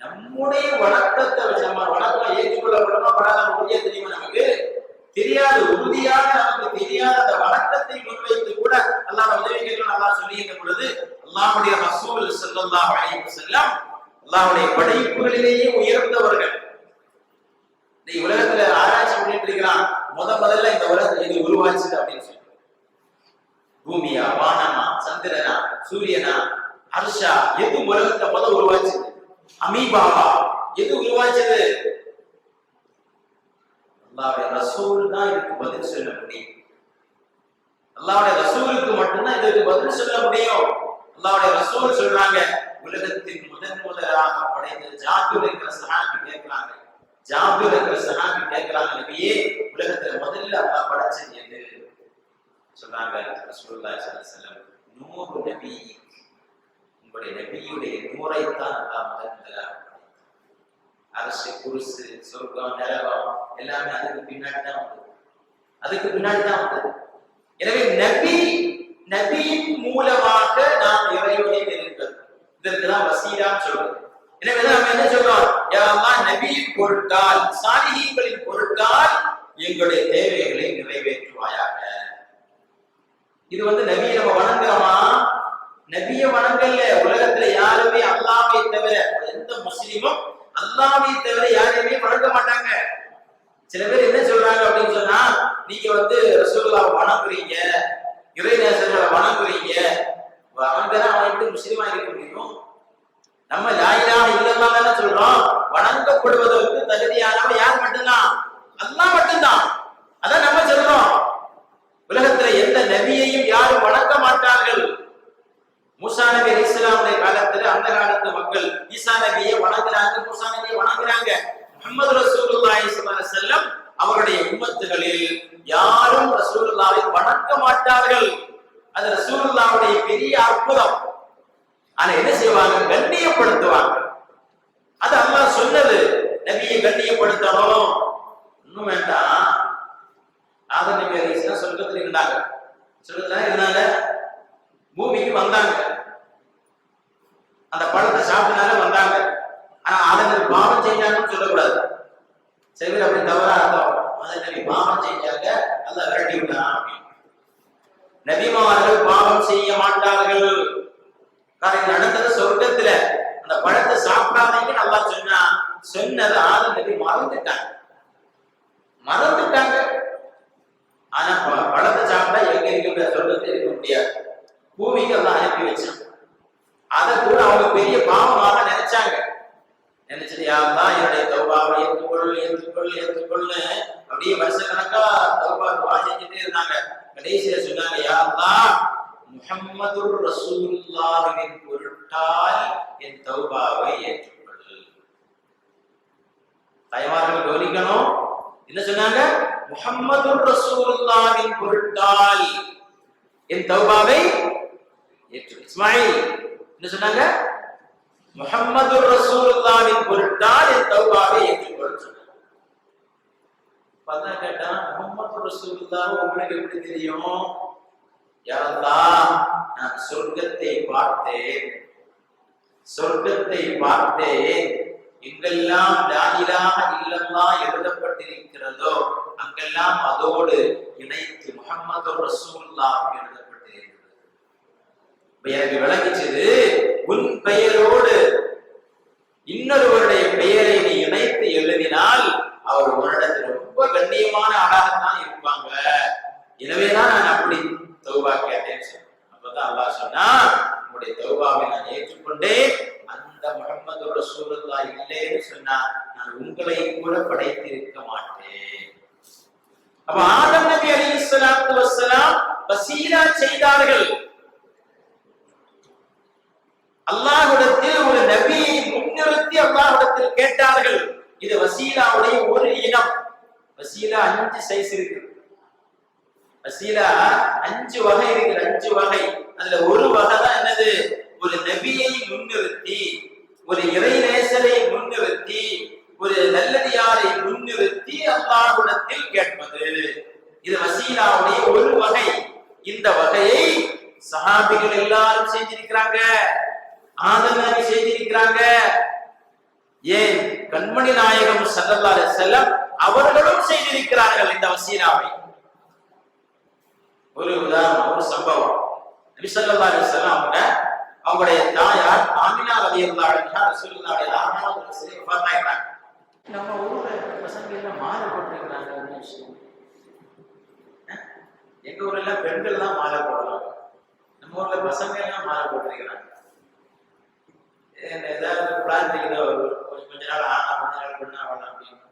நம்முடைய வணக்கத்தை வச்சு நம்ம வணக்கம் ஏற்றுக்கொள்ளப்படமா படாத உறுதியா தெரியுமா நமக்கு தெரியாது. உறுதியாக நமக்கு தெரியாத அந்த வணக்கத்தை முன்வைத்து கூட அல்லாஹ் உதவி கேட்கணும் அல்லாஹ் சொல்லியிருந்த பொழுது, அல்லாஹ்வுடைய ரசூல் ஸல்லல்லாஹு அலைஹி வஸல்லம் அல்லாஹ்வுடைய படைப்புகளிலேயே உயர்ந்தவர்கள். இந்த உலகத்துல ஆராய்ச்சி பண்ணிட்டு இருக்கிறான், முதல்ல இந்த உலகத்துல இது உருவாச்சு அப்படின்னு சொல்லி, பூமியா, வானமா, சந்திரனா, சூரியனா, அர்ஷா, எது உலகத்தை உருவாச்சு? அமீபாவா, எது உருவாச்சது? அல்லாஹ்வுடைய ரசூல் தான் இதுக்கு பதில் சொல்ல முடியும். அல்லாஹ்வுடைய ரசூலுக்கு மட்டும்தான் இதுக்கு பதில் சொல்ல முடியும். அல்லாஹ்வுடைய ரசூல் சொல்றாங்க, உலகத்தின் முதலாக படைத்த ஜாபிர் என்கிற சஹாபி கேட்கிறாங்க, ஜாபிர் என்கிற சஹாபி கேட்கிறாங்க, நபியே உலகத்துல முதல்ல அல்லாஹ் படைச்சது எது சொல்றாங்க. ரசூலுல்லாஹி ஸல்லல்லாஹு அலைஹி வஸல்லம், நூறு நபி, உங்களுடைய நபியுடைய நூரைத்தான் அல்லாஹ் முதலாக அரசு, குருசு, சொர்க்கம், நரகம் எல்லாமே அதுக்கு பின்னாடி தான் வந்தது, அதுக்கு பின்னாடி தான் வந்தது. எனவே நபியின் மூலமாக நாம் இறைவனை நெருங்குவது, இதற்குதான் வசீலான்னு சொல்றது. எனவே நம்ம என்ன சொல்றோம், யா அல்லாஹ் நபியின் பொருட்டால், சாலிஹீன்களின் பொருட்டால் எங்களுடைய தேவைகளை நிறைவேற்றுவாயாக. இது நபியை நம்ம வணங்குறோமா? நபியை வணங்கல. உலகத்துல யாருமே அல்லாஹ்வை தவிர, எந்த முஸ்லிமும் அல்லாஹ்வை தவிர யாரையுமே வணங்க மாட்டாங்க. சில பேர் என்ன சொல்றாங்க அப்படின்னு சொன்னா, நீங்க ரசூலுல்லாஹ்வை வணங்குறீங்க, இறைநேசர்களை வணங்குறீங்க, வணங்குறா அவன் எப்படி முஸ்லிமா இருக்க முடியும்? நம்ம லா இலாஹ இல்லல்லாஹ் தானே சொல்றோம். வணங்கப்படுவதற்கு தகுதியானவன் யார் மட்டும்தான்? அல்லாஹ் மட்டும்தான். அதான் நம்ம சொல்றோம். உலகத்துல எந்த நபியையும் யாரும் வணங்க மாட்டார்கள். மூசா நபி அலைஹிஸ்ஸலாமுடைய காலத்துல அந்த காலத்து மக்கள் ஈசா நபியை வணங்குறாங்க, மூசா நபியை வணங்குறாங்க. முஹம்மது ரசூலுல்லாஹி ஸல்லல்லாஹு அலைஹி வஸல்லம் அவருடைய உம்மத்துகளில் யாரும் ரசூலுல்லாஹை வணங்க மாட்டார்கள். அது ரசூலுல்லாஹ்வுடைய பெரிய அற்புதம். ஆனா என்ன செய்வாங்க? கண்ணியப்படுத்துவாங்க. அது அல்லாஹ் சொன்னது, நபியை கண்ணியப்படுத்தணும். இன்னும் வேண்டாம், ஆதம் நபி அலைஹிஸ்ஸலாம் சொர்க்கத்துல இருந்தாங்க, சொர்க்கத்துல இருந்தாங்க, பூமிக்கு வந்தாங்க, அந்த பழத்தை சாப்பிட்டனால வந்தாங்க. ஆனா ஆதம் பாவம் செஞ்சாங்கன்னு சொல்லக்கூடாது. சில பேர் அப்படி தவறா அர்த்தம், ஆதம் நபி பாவம் செஞ்சாங்க அல்லாஹ் விரட்டி விட்டான் அப்படின்னு. நபிமார்கள் பாவம் செய்ய மாட்டார்கள். காரணம் நடந்தது சொர்க்கத்துல, அந்த பழத்தை சாப்பிடாதீங்கன்னு அல்லாஹ் சொன்னது ஆதம் நபி மறந்துட்டாங்க. ஆனா பழத்தை சாப்பிட்டா எங்க இருக்க சொர்க்கத்தில் இருக்க முடியாது, பூமிக்கு அல்லாஹ் அனுப்பி வச்சான். அதை கூட அவங்க பெரிய பாவமாக நினைச்சாங்க. நினைச்சது, யா அல்லாஹ் என்னுடைய தௌபாவை ஏற்றுக்கொள்ளு அப்படியே வருஷக்கணக்கா தௌபா துஆ செஞ்சுட்டே இருந்தாங்க. கடைசியில சொன்னாங்க, யா அல்லாஹ் முஹம்மதுர் ரசூலுல்லாஹ்வின் பொருட்டால் என் தௌபாவை ஏற்றுக்கொள்ளு. தாய்மார்கள் கவனிக்கணும், என்ன சொன்னாங்க? முஹம்மதுர் ரசூலுல்லாஹ்வின் பொருட்டால் என் தௌபாவை ஏற்று. இஸ்மாயில் என்ன சொன்னாங்க? முஹம்மதுர் ரசூலுல்லாஹ்வின் பொருட்டால் என் தௌபாவை ஏற்றுக்கொள் சொன்னாங்க. பதா கேட்டா, முஹம்மதுர் ரசூலுல்லாஹ் உங்களுக்கு எப்படி தெரியும்? யா அல்லாஹ், நான் சொர்க்கத்தை பார்த்தேன், எங்கெல்லாம் லா இலாஹ இல்லல்லாஹ் எழுதப்பட்டிருக்கிறதோ அங்கெல்லாம் அதோடு இணைத்து முஹம்மதுர் ரசூலுல்லாஹ் எழுதப்பட்டிருக்கிறது. எனக்கு விளக்கிச்சது, உன் பெயரோடு இன்னொருவருடைய பெயரை நீ இணைத்து எழுதினால் அவர் உன்னிடத்தில் ரொம்ப கண்ணியமான ஆளாகத்தான் இருப்பாங்க. எனவேதான் நான் அப்படி தௌபா கேட்டேன்னு சொன்னேன். அப்பதான் அல்லாஹ் சொன்னா, உங்களுடைய தௌபாவை நான் ஏற்றுக்கொண்டேன். அந்த முஹம்மது ரசூலுல்லாஹ் இல்லைன்னு சொன்னா நான் உங்களை கூட படைத்திருக்க மாட்டேன். அப்ப ஆதம் நபி அலைஹிஸ்ஸலாத்து வஸ்ஸலாம் வசீலா செய்தார்கள். அல்லாஹ்விடத்தில் ஒரு நபியை முன்னிறுத்தி அல்லாஹ்விடத்தில் கேட்டார்கள். இது வசீலாவுடைய ஒரு இனம். வசீலா 5 சைஸ் இருக்கு. வசீலா 5 வகை இருக்கு, 5 வகை. அதுல ஒரு வகை தான் என்னது, ஒரு நபியை முன்னிறுத்தி, ஒரு இறைநேசரை முன்னிறுத்தி, ஒரு நல்லடியாரை முன்னிறுத்தி அல்லாஹ்விடத்தில் கேட்பது. இது வசீலாவுடைய ஒரு வகை. இந்த வகையை சஹாபிகள் எல்லாரும் செஞ்சிருக்கிறாங்க, ஆதம் நபி செஞ்சிருக்கிறாங்க. ஏன் கண்மணி நாயகம் ஸல்லல்லாஹு அலைஹி வஸல்லம் அவர்களும் செய்திருக்கிறார்கள் இந்த வசீலாவை. ஒரு உதாரணம், ஒரு சம்பவம். நபி ஸல்லல்லாஹு அலைஹி வஸல்லம் அவங்களுடைய தாயார் ஆமினா ரலியல்லாஹு அன்ஹா ரசூலுல்லாஹி ஆறாவது வயசுல வஃபாத் ஆயிட்டாங்க. நம்ம ஊர்ல பசங்க எல்லாம் மாலை போட்டுக்கிறாங்க. எங்க ஊர்ல எல்லாம் பெண்கள் தான் மாலை போடுறாங்க, நம்ம ஊர்ல பசங்க எல்லாம் மாலை போட்டுக்கிறாங்க. ஏதாவது பிளான் கொஞ்ச நாள் ஆனா கொஞ்ச நாள் பெண்ணா ஆகலாம் அப்படின்னு.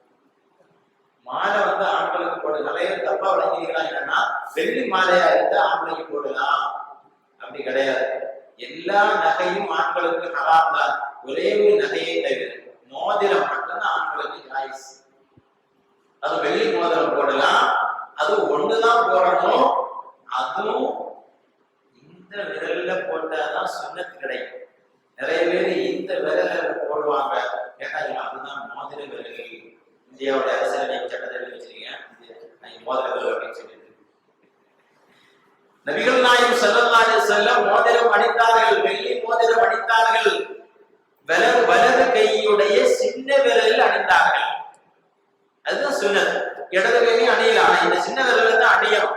மாலை ஆண்களுக்கு போடு, நிறைய தப்பா விளங்கிக்கிறாங்க. என்னன்னா வெள்ளி மாலையா இருந்தா ஆண்களுக்கு போடலாம், அப்படி கிடையாது. எல்லா நகையும் ஆண்களுக்கு ஹராம் தான். ஒரே ஒரு நகையை தவிர மோதிரம் மட்டும்தான் ஆண்களுக்கு ஜாயிஸ். அது வெள்ளி மோதிரம் போடலாம், அது ஒண்ணுதான் போடணும். அதுவும் இந்த விரல்ல போட்டாதான் சுன்னத்து கிடைக்கும். நிறைய பேர் இந்த விரல போடுவாங்க, கேட்டாங்க அதுதான் மோதிர விரல். இந்தியாவுடைய அரசியலமைப்பு சட்டத்தில் வச்சிருக்கீங்க மோதிர விரல் அப்படின்னு சொல்லிட்டு. நபிகள் நாயகம் ஸல்லல்லாஹு அலைஹி வஸல்லம் மோதிரம் அணிந்தார்கள், வெள்ளி மோதிரம் அணிந்தார்கள். வலது கையுடைய சின்ன விரலில் அணிந்தார்கள். அதுதான் சுன்னத். இடது கையிலையும் அணியலாம், ஆனா இந்த சின்ன விரலில் தான் அணியணும்.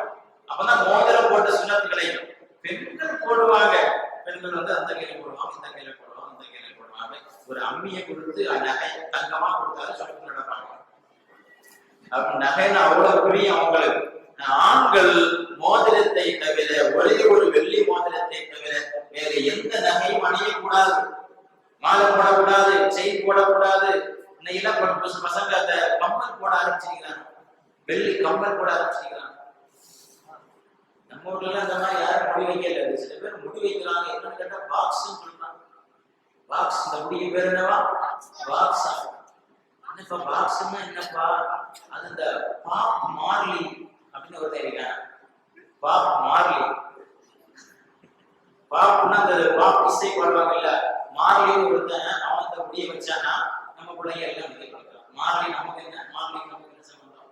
அப்பதான் மோதிரம் போட்ட சுன்னத்து கிடைக்கும். பெண்கள் போடுவாங்க, பெண்கள் அந்த கையில போடுவாங்க, இந்த கையில போடுவாங்க, இந்த கையில போடுவாங்க. ஒரு அம்மியை கொடுத்து நகை தங்கமா கொடுத்தாலும் சொல்லிட்டு நடப்பாங்க. அப்ப நகைன்னு அவ்வளவு பிரியம் அவங்களுக்கு. ஆண்கள் மோதிரத்தை தவிர, ஒரே ஒரு வெள்ளி மோதிரத்தை தவிர வேற எந்த நகையும் அணியக்கூடாது. மாலை போடக்கூடாது, செயின் போடக்கூடாது. இன்னைக்கு பசங்க அந்த கம்மல் போட ஆரம்பிச்சிருக்கிறாங்க, வெள்ளி கம்மல் போட ஆரம்பிச்சிருக்கிறாங்க. நம்ம ஊர்ல எல்லாம் இந்த மாதிரி யாரும் முடி வைக்கல. சில பேர் முடி வைக்கிறாங்க, என்னன்னு கேட்டா பாக்ஸ் சொல்றாங்க. பாக்ஸ், இந்த முடிக்கு பேர் என்னவா, பாக்ஸா? என்னப்பா பாக்ஸ்னா என்னப்பா? அது இந்த பாப் மார்லி அப்படின்னு ஒருத்தர் இருக்காங்க. பாப் மார்லி, பாப்னா அந்த பாப் இசை பாடுவாங்கல்ல, மார்லின்னு ஒருத்தன். அவன் இந்த முடிய வச்சானா நம்ம பிள்ளைங்க எல்லாம் பார்க்கலாம். மார்லி நமக்கு என்ன, மார்லி நமக்கு என்ன சம்பந்தம்?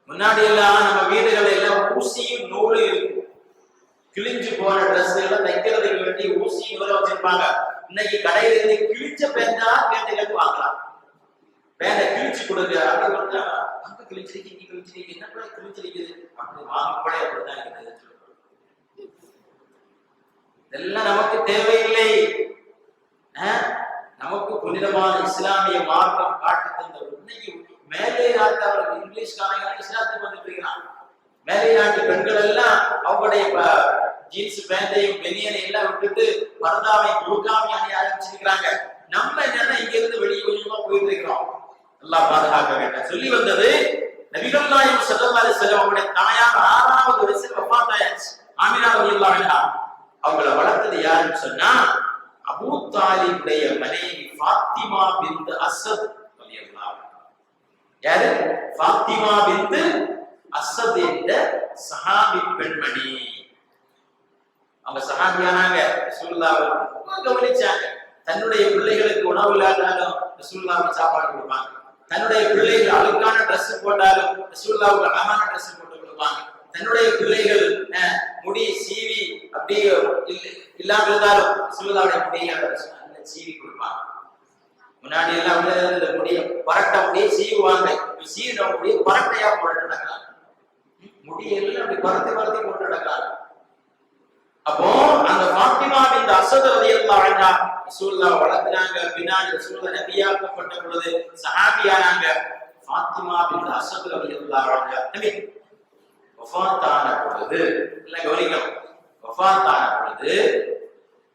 முன்னாடி எல்லாம் நம்ம வீடுகள் எல்லாம் ஊசியும் நூலும் இருக்கும். கிழிஞ்சு போன ட்ரெஸ் எல்லாம் தைக்கிறதுக்கு வேண்டி ஊசியும் நூலை வச்சிருப்பாங்க. இன்னைக்கு கடையில இருந்து கிழிச்ச பேண்டா கேட்டு வாங்கலாம். பேண்டை கிழிச்சு கொடுங்க அப்படி கொடுத்தா, அங்க கிழிச்சிருக்கீங்க, கிழிச்சிருக்கீங்க, என்ன கூட கிழிச்சிருக்குது அப்படி வாங்க கூட அப்படித்தான் இருக்குது. இதெல்லாம் நமக்கு தேவையில்லை. நமக்கு புனிதமான இஸ்லாமிய மார்க்கம் காட்டு தந்த. இன்னைக்கு மேலை நாட்டவர்கள் இங்கிலீஷ்காரங்க இஸ்லாத்துக்கு வந்துட்டு இருக்கிறான். மேலை நாட்டு பெண்கள் எல்லாம் அவங்களுடைய ஜீன்ஸ் பேண்டையும் பெனியனையும் எல்லாம் விட்டுட்டு பரதாவை புர்காவை அணிய ஆரம்பிச்சிருக்கிறாங்க. நம்ம என்னன்னா இங்க இருந்து வெளியே கொஞ்சமா போயிட்டு இருக்கிறோம். அல்லாஹ் பாதுகாக்க வேண்டும். சொல்லி வந்தது நபிகள் நாயகம் ஸல்லல்லாஹு அலைஹி வஸல்லம் அவருடைய தாயார் 6வது வயசுல வஃபாத் ஆயாச்சு. ஆமினா ரலியல்லாஹு அன்ஹா. அவங்கள வளர்த்தது யாருன்னு சொன்னா அபூ தாலிபுடைய மனைவி ஃபாத்திமா பின்த் அஸத் ரலியல்லாஹு அன்ஹா. யாரு? ஃபாத்திமா பின்த் அஸத் என்ற சஹாபி பெண்மணி. அவங்க சஹாபியானாங்க. ரசூலுல்லாஹ்வை ரொம்ப கவனிச்சாங்க. தன்னுடைய பிள்ளைகளுக்கு உணவு இல்லாட்டாலும் ரசூலுல்லாஹ்வுக்கு சாப்பாடு கொடுப்பாங்க. தன்னுடைய பிள்ளைகள் அழுக்கான ட்ரெஸ் போட்டாலும் ரசூலுல்லாஹ்வுக்கு அழகான ட்ரெஸ் போட்டு கொடுப்பாங்க. தன்னுடைய பிள்ளைகள் முடி சீவி அப்படியே இல்லாம இருந்தாலும் ரசூலுல்லாஹ்வுடைய முடியை சீவி கொடுப்பாங்க. முன்னாடி எல்லாம் இந்த முடிய பரட்டை முடியை சீவுவாங்க. சீவின முடியை பரட்டையா போட்டு நடக்கிறாங்க. முடியெல்லாம் அப்படி பரத்தி பரத்தி போட்டு நடக்கிறாங்க. அப்போ அந்த ஃபாத்திமா பின்த் அஸத் ரலியல்லாஹு அன்ஹா ரசூலுல்லாஹ் வளர்த்தாங்க. பின்னாடி ரசூலுல்லாஹ் நபியாக்கப்பட்ட பொழுது சஹாபியானாங்க. ஃபாத்திமா பின்த் அஸத் ரலியல்லாஹு அன்ஹா நபி வஃபாத்தான பொழுது இல்ல கவனிக்கணும். வஃபாத்தான பொழுது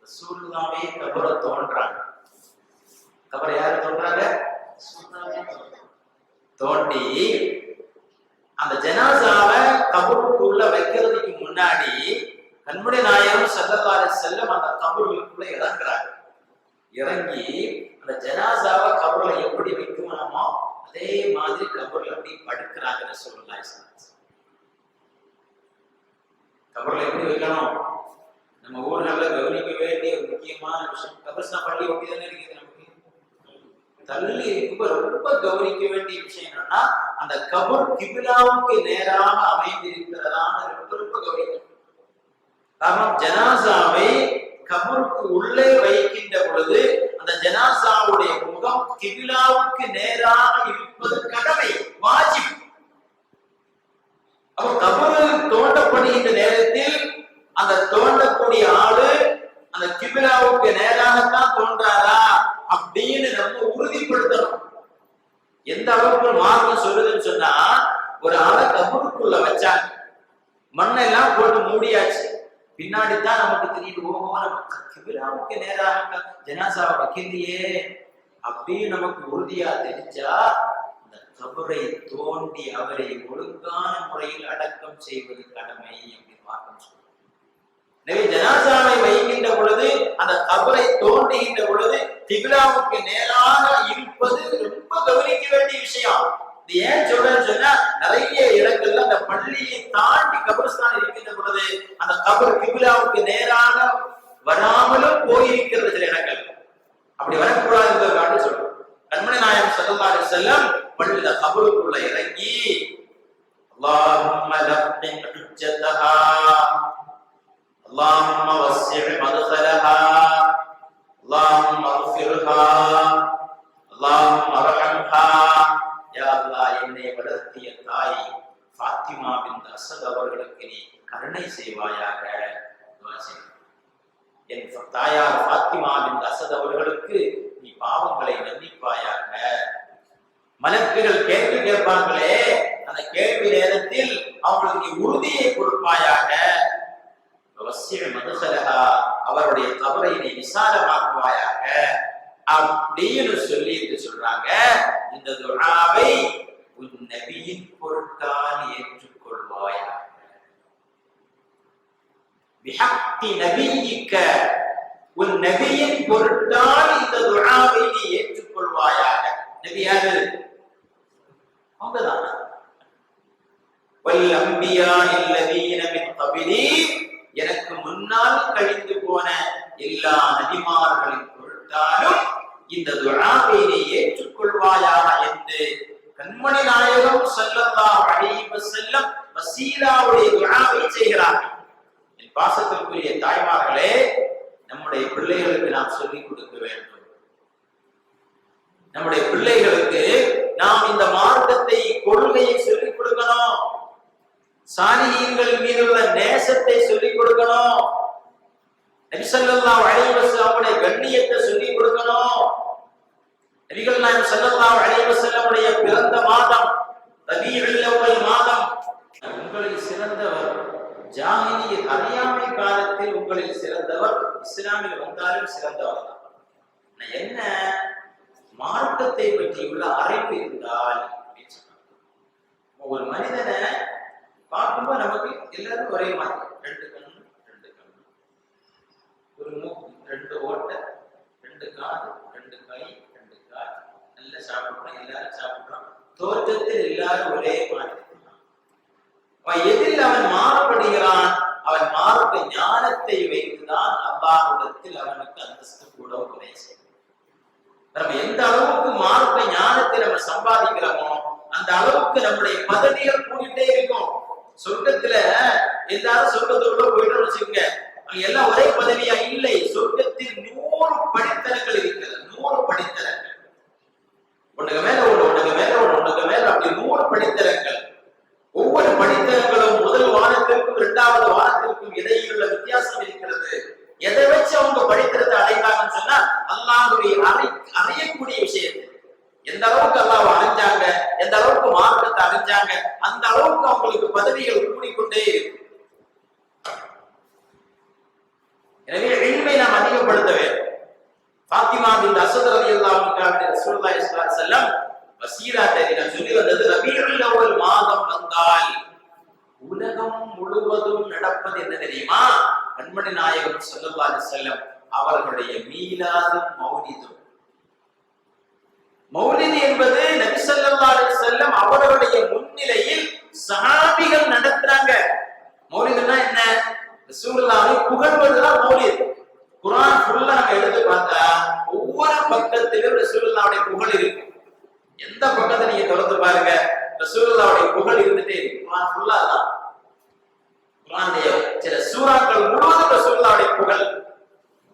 ரசூலுல்லாஹ்வே கபரை தோன்றாங்க. கபரை யாரு தோன்றாங்க? தோண்டி அந்த ஜனாசாவை கபருக்குள்ள வைக்கிறதுக்கு முன்னாடி கண்மணி நாயகம் ஸல்லல்லாஹு அலைஹி வஸல்லம் அந்த கபருக்குள்ள இறங்குறாங்க. இறங்கி அந்த ஜனாசாவை கபர்ல எப்படி வைக்கணுமோ அதே மாதிரி கபர்ல அப்படி படுக்கிறாங்க ரசூலுல்லாஹி ஸல்லல்லாஹு அலைஹி வஸல்லம். கபர்ல எப்படி வைக்கணும்? நம்ம ஊர்கள்ல கவனிக்க வேண்டிய ஒரு முக்கியமான விஷயம், கபர்ஸ்தான் பள்ளி ஒட்டி தானே இருக்குது. நமக்கு தள்ளி ரொம்ப கவனிக்க வேண்டிய விஷயம் என்னன்னா, அந்த கபர் கிபிலாவுக்கு நேராக அமைந்திருக்கிறதான ரொம்ப கவனிக்கணும். காரணம், ஜனாசாவை கபருக்கு உள்ளே வைக்கின்ற பொழுது அந்த ஜனாசாவுடைய முகம் கிபிலாவுக்கு நேராக இருப்பது கடமை, வாஜிப். அப்ப கபரு தோண்டப்படுகின்ற நேரத்தில் அந்த தோண்டக்கூடிய ஆளு அந்த கிபிலாவுக்கு நேராகத்தான் தோன்றாரா அப்படின்னு நம்ம உறுதிப்படுத்தணும். எந்த அளவுக்கு மார்க்கம் சொல்லுதுன்னு சொன்னா, ஒரு ஆளை கபருக்குள்ள வச்சாங்க, மண்ணெல்லாம் போட்டு மூடியாச்சு, பின்னாடி தான் நமக்கு தெரியுது, ஓஹோ நம்ம கிபிலாவுக்கு நேராக ஜனாசாவை வைக்கலையே அப்படின்னு நமக்கு உறுதியா தெரிஞ்சா, அந்த கபரை தோண்டி அவரை ஒழுங்கான முறையில் அடக்கம் செய்வது கடமை அப்படின்னு மார்க்கம் சொல்லுது. எனவே ஜனாசாவை வைக்கின்ற பொழுது, அந்த கபரை தோண்டுகின்ற பொழுது கிபிலாவுக்கு நேராக இருப்பது ரொம்ப கவனிக்க வேண்டிய விஷயம். இது ஏன் சொல்றேன்னு சொன்னா, நிறைய இடங்கள்ல அந்த பள்ளியை தாண்டி கபர்ஸ்தான் இருக்கின்ற பொழுது அந்த கபர் கிபிலாவுக்கு நேராக வராமலும் போயிருக்கிறது சில இடங்கள். அப்படி வரக்கூடாதுன்னு சொல்றோம். கண்மணி நாயகம் ஸல்லல்லாஹு அலைஹி வஸல்லம் பள்ளியில கபருக்குள்ள இறங்கி, அல்லாஹும்ம லப்னின் ஹுஜ்ஜதஹா, اللهم وسع مدخلها، اللهم اغفرها، اللهم ارحمها. யா அல்லாஹ், என்னை வளர்த்திய தாய் ஃபாத்திமா பின்த் அஸத் அவர்களுக்கு நீ கருணை செய்வாயாக. என் தாயார் ஃபாத்திமா பின்த் அஸத் அவர்களுக்கு நீ பாவங்களை மன்னிப்பாயாக. மலக்குகள் கேள்வி கேட்பாங்களே, அந்த கேள்வி நேரத்தில் அவங்களுக்கு நீ உறுதியை கொடுப்பாயாக. அவருடைய கபரை நீ விசாலமாக்குவாயாக அப்படின்னு சொல்லிட்டு சொல்றாங்க. இந்த துஆவை உன் நபியின் பொருட்டால் ஏற்றுக்கொள்வாயாக. பிஹக்கி நபியிக்க, உன் நபியின் பொருட்டால் இந்த துஆவை நீ ஏற்றுக்கொள்வாயாக. நபி யாரு? அவங்கதான். வல் அன்பியா அல்லதீன மின் கபிலி, எனக்கு முன்னால் கழிந்து போன எல்லா நபிமார்களின் பொருட்டாலும் இந்த துஆவை நீ ஏற்றுக்கொள்வாயாக என்று கண்மணி நாயகம் ஸல்லல்லாஹு அலைஹி வஸல்லம் வஸீலாவுடைய துஆவை செய்கிறார்கள். என் பாசத்திற்குரிய தாய்மார்களே, நம்முடைய பிள்ளைகளுக்கு நாம் சொல்லிக் கொடுக்க வேண்டும். நம்முடைய பிள்ளைகளுக்கு நாம் இந்த மார்க்கத்தை, கொள்கையை சொல்லிக் கொடுக்கணும். சாலிஹீன்கள் மீது உள்ள நேசத்தை சொல்லிக் கொடுக்கணும். நபி ஸல்லல்லாஹு அலைஹி வஸல்லம் கண்ணியத்தை சொல்லிக் கொடுக்கணும். நபிகள் நாயகம் ஸல்லல்லாஹு அலைஹி வஸல்லம் பிறந்த மாதம் ரபீஉல் அவ்வல் மாதம். உங்களில் சிறந்தவர் ஜாஹிலிய அறியாமை காலத்தில் உங்களில் சிறந்தவர் இஸ்லாமில் வந்தாலும் சிறந்தவர் தான். என்ன மார்க்கத்தை பற்றியுள்ள அறிவு இருந்தால், ஒரு மனிதனை பார்க்கும்போது நமக்கு எல்லாரும் ஒரே மாதிரி, ரெண்டு கண்ணு, ஒரு மூக்கு, ரெண்டு ஓட்டை, ரெண்டு காது, ரெண்டு கை, ரெண்டு கால், நல்லா சாப்பிடுறோம், எல்லாரும் சாப்பிடுறோம், தோற்றத்தில் எல்லாரும் ஒரே மாதிரி. எதில் அவன் மாறுபடுகிறான்? அவன் மாறுபட்ட ஞானத்தை வைத்துதான் அல்லாஹ்விடத்தில் அவனுக்கு அந்தஸ்து கூட குறை செய்யும். நம்ம எந்த அளவுக்கு மாறுபட்ட ஞானத்தை நம்ம சம்பாதிக்கிறோமோ அந்த அளவுக்கு நம்முடைய பதவிகள் கூடிட்டே இருக்கும். சொர்க்கத்துல எல்லாரும் சொர்க்கத்துக்குள்ள போயிட்டு வச்சுக்கோங்க, அங்க எல்லாம் ஒரே பதவியா இல்லை. சொர்க்கத்தில் 100 படித்தரங்கள் இருக்கிறது. 100 படித்தரங்கள், ஒண்ணுக்கு மேல ஒண்ணு, ஒண்ணுக்கு மேல ஒண்ணு, ஒண்ணுக்கு மேல அப்படி 100 படித்தரங்கள். ஒவ்வொரு படித்தரங்களும் முதல் வானத்திற்கும் 2வது வானத்திற்கும் இடையில் உள்ள வித்தியாசம் இருக்கிறது. எதை வச்சு அவங்க படித்தரத்தை அடைந்தாங்கன்னு சொன்னா, அல்லாஹ்வுடைய அறியக்கூடிய விஷயத்தை எந்த அளவுக்கு அல்லாஹ்வை அறிஞ்சாங்க, எந்த அளவுக்கு மார்க்கத்தை அறிஞ்சாங்க, அந்த அளவுக்கு அவங்களுக்கு பதவிகள் கூடிக்கொண்டே இருக்கு. எனவே இல்மை நாம் அதிகப்படுத்த வேண்டும். ஃபாத்திமா பின்த் அஸத் ரலியல்லாஹு அன்ஹா ரசூலுல்லாஹி ஸல்லல்லாஹு அலைஹி வஸல்லம் வஸீலாத்தை சொல்லி வந்தது. ரபீஉல் அவ்வல் மாதம் வந்தால் உலகம் முழுவதும் நடப்பது என்ன தெரியுமா? கண்மணி நாயகம் ஸல்லல்லாஹு அலைஹி வஸல்லம் அவர்களுடைய மீலாதும் மௌலிதும். மௌலிது என்பது நபி ஸல்லல்லாஹு அலைஹி வஸல்லம் அவர்களுடைய முன்னிலையில் சஹாபிகள் நடத்துறாங்க. மௌலிது மௌலிதுன்னா என்ன? ரசூலுல்லாஹை புகழ்வதுதான் மௌலித். குர்ஆன் ஃபுல்லா நம்ம எடுத்து பார்த்தா ஒவ்வொரு பக்கத்திலும் ரசூலுல்லாஹ்வுடைய புகழ் இருக்கு. எந்த பக்கத்தை நீங்க தொடர்ந்து பாருங்க, ரசூலுல்லாஹ்வுடைய புகழ் இருந்துட்டே இருக்கு. குர்ஆன் ஃபுல்லா தான். குர்ஆனுடைய சில சூறாக்கள் முழுவதும் ரசூலுல்லாஹ்வுடைய புகழ்.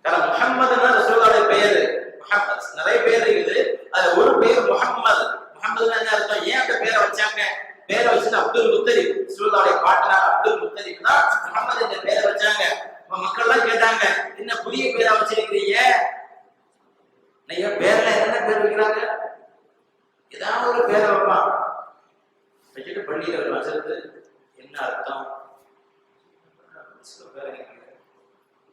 காரணம் முஹம்மதுன்னா ரசூலுல்லாஹ்வுடைய பெயர். முஹம்மத் நிறைய பேர் இருக்குது, அதுல ஒரு பேர் முஹம்மது. முஹம்மதுன்னா என்ன அர்த்தம்? ஏன் அந்த பேரை வச்சாங்க? பேரை வச்சுட்டு அப்துல் முத்தலிப், ரசூலுல்லாஹ்வுடைய பாட்டனார் அப்துல் முத்தலிப் தான் முஹம்மது என்ற பேரை வச்சாங்க. மக்கள் எல்லாம் கேட்டாங்க, என்ன புதிய பேரா வச்சிருக்கிறீங்க? நீங்க பேர்ல என்ன பேர் வைக்கிறாங்க? ஏதாவது ஒரு பேரை வைப்பான். வச்சுட்டு பள்ளியில ஒரு வசனத்து என்ன அர்த்தம்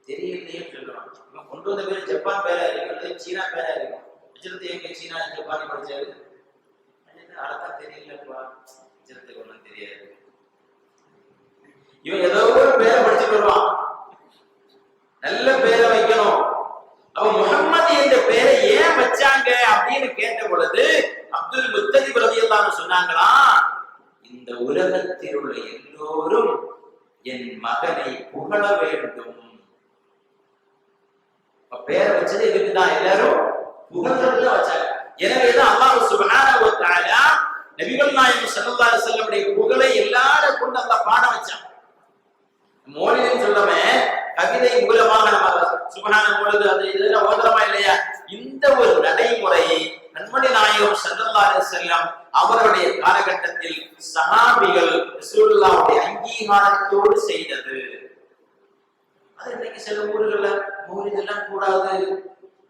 தெரியலையே சொல்லுவான். இவன் கொண்டு வந்த பேர் ஜப்பான் பேரா இருக்கும், சீனா பேரா இருக்கும். வச்சிருந்து எங்க சீனா ஜப்பான் படிச்சாரு? அர்த்தம் தெரியலப்பா, வச்சிருந்துக்கு ஒண்ணும் தெரியாது. இவன் ஏதோ ஒரு பேரை படிச்சுட்டு வருவான். நல்ல பேரை வைக்கணும். அவ முஹம்மது என்ற பேரை ஏன் வச்சாங்க அப்படின்னு கேட்ட பொழுது அப்துல் முத்தலிப் ரலியல்லாஹு அன்ஹு சொன்னாங்களா, இந்த உலகத்தில் உள்ள எல்லோரும் என் மகனை புகழ வேண்டும். பேரை வச்சது இதுக்குதான், எல்லாரும் புகழ்றதுதான் வச்சாங்க. எனவேதான் அல்லாஹ் சுப்ஹானஹு வ தஆலா நபிகள் நாயகம் ஸல்லல்லாஹு அலைஹி வஸல்லம் புகழை எல்லாரும் கொண்டு அல்லாஹ் பாட வச்சான். மௌலிதுன்னு சொல்லாம கவிதை மூலமாக நம்ம சுப்ஹான மௌலிது அது இதெல்லாம் ஓதுறோமா இல்லையா? இந்த ஒரு நடைமுறை நன்மணி நாயகம் ஸல்லல்லாஹு அலைஹி வஸல்லம் அவருடைய காலகட்டத்தில் சஹாபிகள் ரசூலுல்லாஹ்வுடைய அங்கீகாரத்தோடு செய்தது. அது இன்னைக்கு சில ஊர்கள்ல மௌலிதெல்லாம் கூடாது,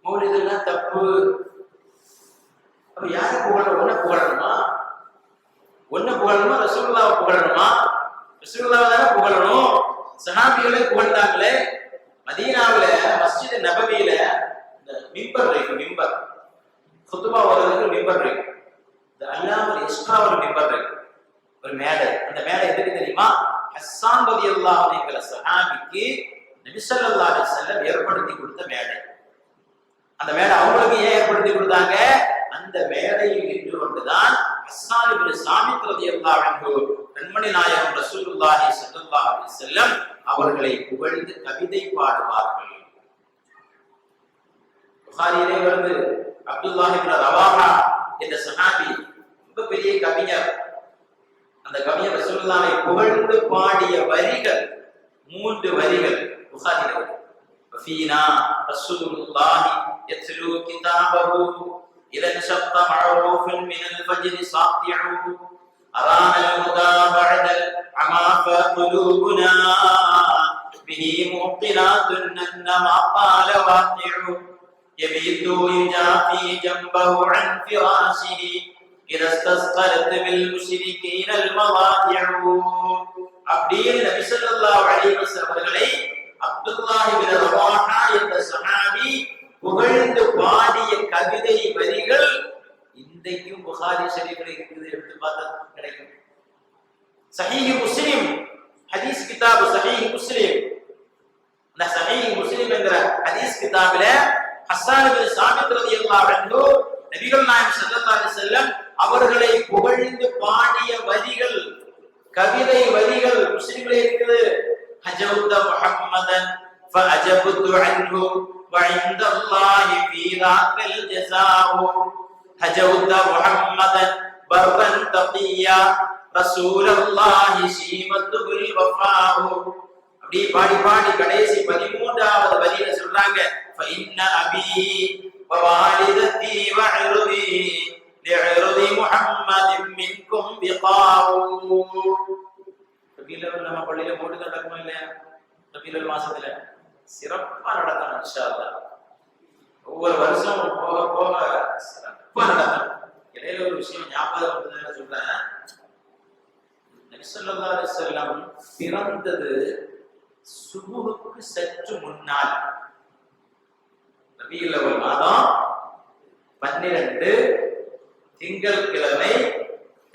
மௌலிதெல்லாம் தப்பு. அப்ப யாரு புகழணும்? ஒன்ன புகழணுமா? ஒன்ன புகழணுமா? ரசூலுல்லாஹ்வை புகழணுமா? ரசூலுல்லாஹ்வை தானே புகழணும். சஹாபிகளே புகழ்ந்தாங்களே. மதீனாவுல மஸ்ஜித் நபவியில இந்த மிம்பர் இருக்கு, மிம்பர் குத்துபா ஓதுறதுக்கு மிம்பர் இருக்கு. இந்த அல்லாமல் எக்ஸ்ட்ரா ஒரு மிம்பர் இருக்கு, ஒரு மேடை. அந்த மேடை எதுக்கு தெரியுமா? ஹஸ்ஸான் ரலியல்லாஹு அன்ஹு சஹாபிக்கு நபி ஸல்லல்லாஹு அலைஹி வஸல்லம் ஏற்படுத்தி கொடுத்த மேடை. அந்த மேடை அவங்களுக்கு ஏன் ஏற்படுத்தி கொடுத்தாங்க? அந்த மேடையில் நின்று கொண்டுதான் ஹஸ்ஸான் இப்னு சாபித் ரலியல்லாஹு அன்ஹு நன்மணி நாயகம் ரசூலுல்லாஹி ஸல்லல்லாஹு அலைஹி வஸல்லம் அவர்களை புகழ்ந்து கவிதை பாடுவார்கள். புகாரியிலே வருது, அப்துல்லாஹ் இப்னு ரவாஹா என்ற சஹாபி ரொம்ப பெரிய கவிஞர். அந்த கவிஞர் ரசூலுல்லாஹை புகழ்ந்து பாடிய வரிகள் 3 வரிகள் புகாரியிலே வருது. ஃபீனா ரசூலுல்லாஹி யத்லூ கிதாபஹு இலன் ஷத்த மஅரூஃபன் மினல் ஃபஜ்ரி சாத்திஹு أرانا الهدى بعد العمى فقلوبنا به موقنات أن ما قال واقع يبيت يجافي جنبه عن فراشه إذا استثقلت بالمشركين المضاجع. அப்படின்னு நபி ஸல்லல்லாஹு அலைஹி வஸல்லம் அவர்களை அப்துல்லாஹ் இப்னு ரவாஹா என்ற சஹாபி புகழ்ந்து பாடிய கவிதை வரிகள் இன்றைக்கும் புகாரி ஷரீஃபில் இருக்குது. எடுத்து பார்த்தா கிடைக்கும். சஹீஹ் முஸ்லிம் ஹதீஸ் கிதாப் சஹீஹ் முஸ்லிம், அந்த சஹீஹ் முஸ்லிம் என்கிற ஹதீஸ் கிதாபில ஹஸ்ஸான் இப்னு சாபித் ரலியல்லாஹு அன்ஹு நபிகள் நாயகம் ஸல்லல்லாஹு அலைஹி வஸல்லம் அவர்களை புகழ்ந்து பாடிய வரிகள், கவிதை வரிகள் முஸ்லிமிலே இருக்குது. ஹஜவுத முஹம்மதன் ஃபஅஜபது அன்ஹு வஇந்தல்லாஹி ஃபீ தாக்கல் ஜஸாஉ هجوت محمدا برا تقيا رسول الله شيمته الوفاء. அப்படி பாடி பாடி கடைசி 13வது வரியில சொல்றாங்க, فإن أبي ووالدتي وعرضي لعرض محمد منكم بقاء. ரபீலுல் நம்ம பள்ளியில மௌலித் நடக்குமா இல்லையா? ரபீலுல் மாசத்துல சிறப்பா நடக்கணும் இன்ஷா அல்லாஹ். ஒவ்வொரு வருஷம் போக போக சிறப்பா நடக்கணும். இடையில ஒரு விஷயம் ஞாபகம் வந்ததுன்னு சொல்றேன். நபி ஸல்லல்லாஹு அலைஹி வஸல்லம் பிறந்தது சுபுஹுக்கு சற்று முன்னால். ரபீஉல் அவ்வல் மாதம் 12 திங்கட்கிழமை.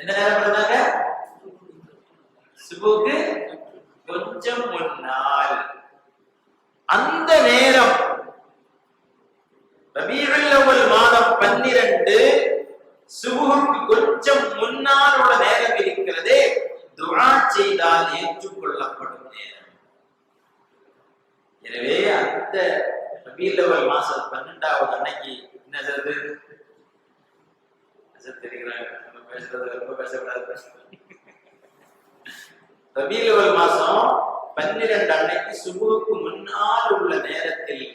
என்ன நேரம் பிறந்தாங்க? சுபுஹுக்கு கொஞ்சம் முன்னால். அந்த நேரம் ரபீஉல் அவ்வல் மாதம் 12 சுபுஹுக்கு கொஞ்சம் முன்னால் உள்ள நேரம் இருக்கிறதே, துஆ செய்தால் ஏற்றுக்கொள்ளப்படும் நேரம். எனவே அந்த ரபீஉல் அவ்வல் மாசம் 12வது அன்னைக்கு என்ன செய்யுது தெரிகிறாங்க. நம்ம பேசுறது ரொம்ப பேசக்கூடாது. ரபீஉல் அவ்வல் மாசம் 12 அன்னைக்கு சுபுவுக்கு முன்னால் உள்ள நேரத்தில்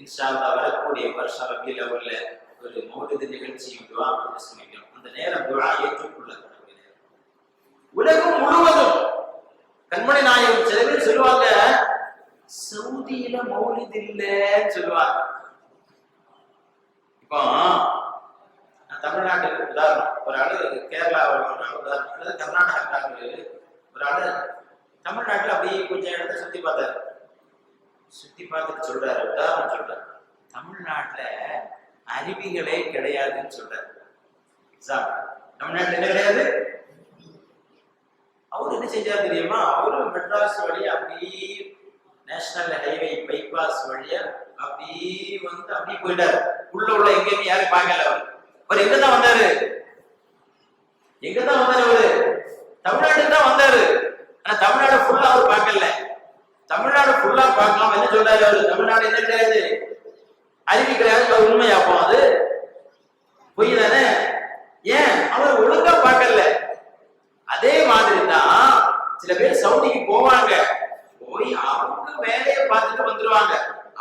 இன்ஷா அல்லாஹ் வரக்கூடிய வருஷம் ரபீஉல் அவ்வல்ல ஒரு மௌலிது நிகழ்ச்சியும் துஆ செய்யணும். அந்த நேரம் துஆ ஏற்றுக்கொள்ளக்கூடிய நேரம். உலகம் முழுவதும் கண்மணி நாயகம் சில பேர் சொல்லுவாங்க சவுதியில மௌலித் இல்லைன்னு சொல்லுவாங்க. இப்போ தமிழ்நாட்டுக்கு உதாரணம், ஒரு ஆளு கேரளாவில் உதாரணம் அல்லது கர்நாடகாவுக்கு ஒரு ஆளு தமிழ்நாட்டுல அப்படியே கொஞ்சம் இடத்த சுத்தி பார்த்தாரு. சுத்தி பார்த்துட்டு சொல்றாரு, உதாரணம் சொல்றாரு, தமிழ்நாட்டுல அருவிகளே கிடையாதுன்னு சொல்றாரு. தமிழ்நாட்டுல என்ன கிடையாது? அவரு என்ன செஞ்சாரு தெரியுமா? அவரு மெட்ராஸ் வழியா அப்படியே நேஷனல் ஹைவே பைபாஸ் வழியா அப்படியே வந்து அப்படியே போயிட்டாரு. உள்ள எங்கேயுமே யாரும் பார்க்கல. அவர் எங்கதான் வந்தாரு? எங்கதான் வந்தாரு? அவரு தமிழ்நாட்டுக்கு தான் வந்தாரு. ஆனா தமிழ்நாடு ஃபுல்லா அவர் பார்க்கல. தமிழ்நாடு ஃபுல்லா பார்க்கலாம். என்ன சொல்றாரு அவரு? தமிழ்நாடு என்ன கிடையாது, அருவி கிடையாது. உண்மையாப்போ அது பொய் தானே? ஏன் அவர் ஒழுங்கா பார்க்கல. அதே மாதிரி தான் சில பேர் சவுதிக்கு போவாங்க, போய் அவங்க வேலையை பார்த்துட்டு வந்துருவாங்க.